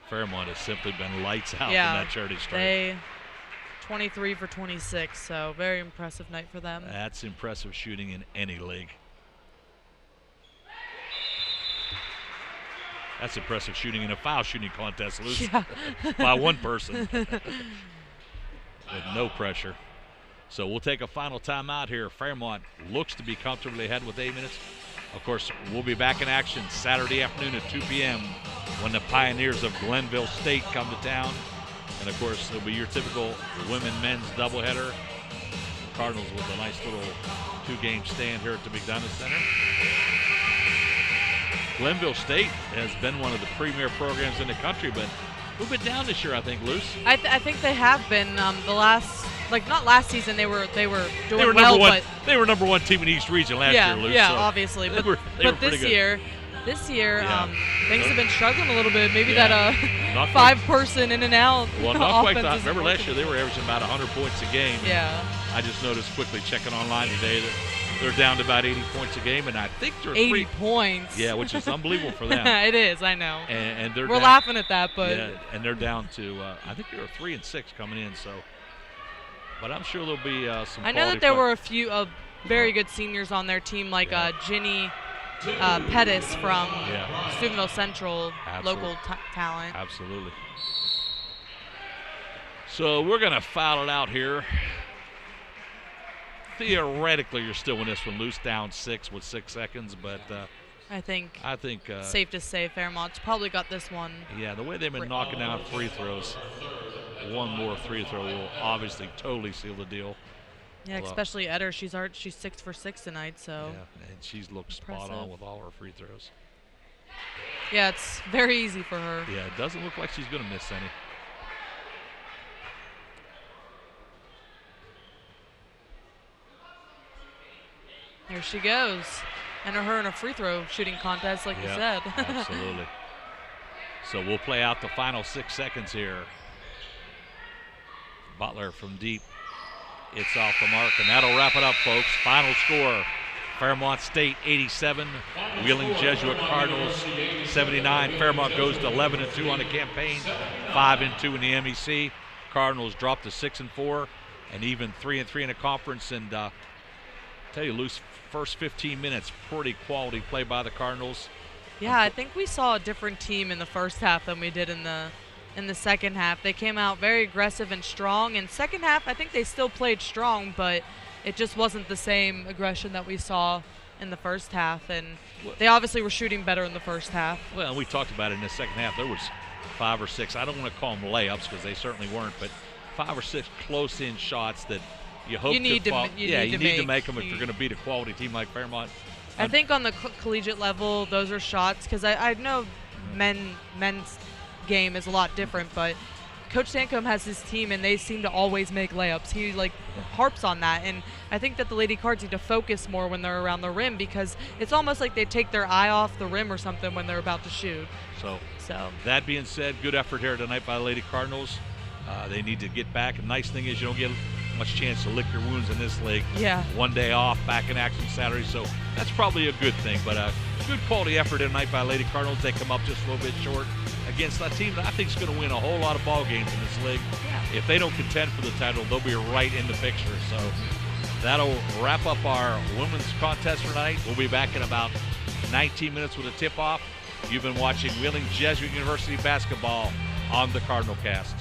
Fairmont has simply been lights out in that charity stripe. They 23 for 26, so very impressive night for them. That's impressive shooting in any league. That's impressive shooting in a foul shooting contest, Luce, by one person with no pressure. So we'll take a final timeout here. Fairmont looks to be comfortably ahead with 8 minutes. Of course, we'll be back in action Saturday afternoon at 2 p.m. when the Pioneers of Glenville State come to town. And, of course, it'll be your typical women-men's doubleheader. Cardinals with a nice little 2-game stand here at the McDonough Center. Glenville State has been one of the premier programs in the country, but We've been down this year, I think, Luce. I think they have been the last, not last season. They were doing well, but they were #1 team in East Region last year, Luce. Yeah, so obviously. They But were this year, Yeah. things have been struggling a little bit. Maybe Yeah. that 5-person in and out. Well, not quite. offense is Remember last year working. they were averaging about 100 points a game. Yeah. I just noticed quickly checking online today that they're down to about 80 points a game, and I think they're 80 points. Yeah, which is unbelievable for them. It is, I know. And they're we're down, laughing at that, but yeah, and they're down to I think they were 3-6 coming in. So, but I'm sure there'll be some. I know that there were a few very good seniors on their team, like Ginny Pettis from Steubenville Central, local talent. Absolutely. So we're going to foul it out here. Theoretically, you're still in this one, Luce, down 6 with 6 seconds, but I think safe to say Fairmont's probably got this one. Yeah, the way they've been knocking down free throws, one more free throw will obviously totally seal the deal. Yeah, especially Eder. She's 6 for 6 tonight, so. Yeah, and she's looked spot on with all her free throws. Yeah, it's very easy for her. Yeah, it doesn't look like she's going to miss any. Here she goes. And her in a free throw shooting contest, like you said. Absolutely. So we'll play out the final 6 seconds here. Butler from deep. It's off the mark, and that'll wrap it up, folks. Final score, Fairmont State 87, Wheeling Jesuit Cardinals 79. Fairmont goes to 11-2 on the campaign, 5-2 in the MEC. Cardinals drop to 6-4, and even 3-3 in the conference. And tell you, Luce, first 15 minutes, pretty quality play by the Cardinals. Yeah, I think we saw a different team in the first half than we did in the second half. They came out very aggressive and strong. In second half, I think they still played strong, but it just wasn't the same aggression that we saw in the first half. And they obviously were shooting better in the first half. Well, we talked about it in the second half. There was 5 or 6. I don't want to call them layups because they certainly weren't, but 5 or 6 close-in shots that you hope you need to make them if you're going to beat a quality team like Fairmont. I think on the collegiate level, those are shots, because I know men's game is a lot different, but Coach Stancombe has his team, and they seem to always make layups. He harps on that, and I think that the Lady Cards need to focus more when they're around the rim, because it's almost like they take their eye off the rim or something when they're about to shoot. So that being said, good effort here tonight by the Lady Cardinals. They need to get back. And nice thing is you don't get much chance to lick your wounds in this league. Yeah. One day off, back in action Saturday, so that's probably a good thing. But a good quality effort tonight by Lady Cardinals. They come up just a little bit short against a team that I think is going to win a whole lot of ball games in this league. Yeah. If they don't contend for the title, they'll be right in the picture. So that'll wrap up our women's contest for tonight. We'll be back in about 19 minutes with a tip-off. You've been watching Wheeling Jesuit University basketball on the Cardinal Cast.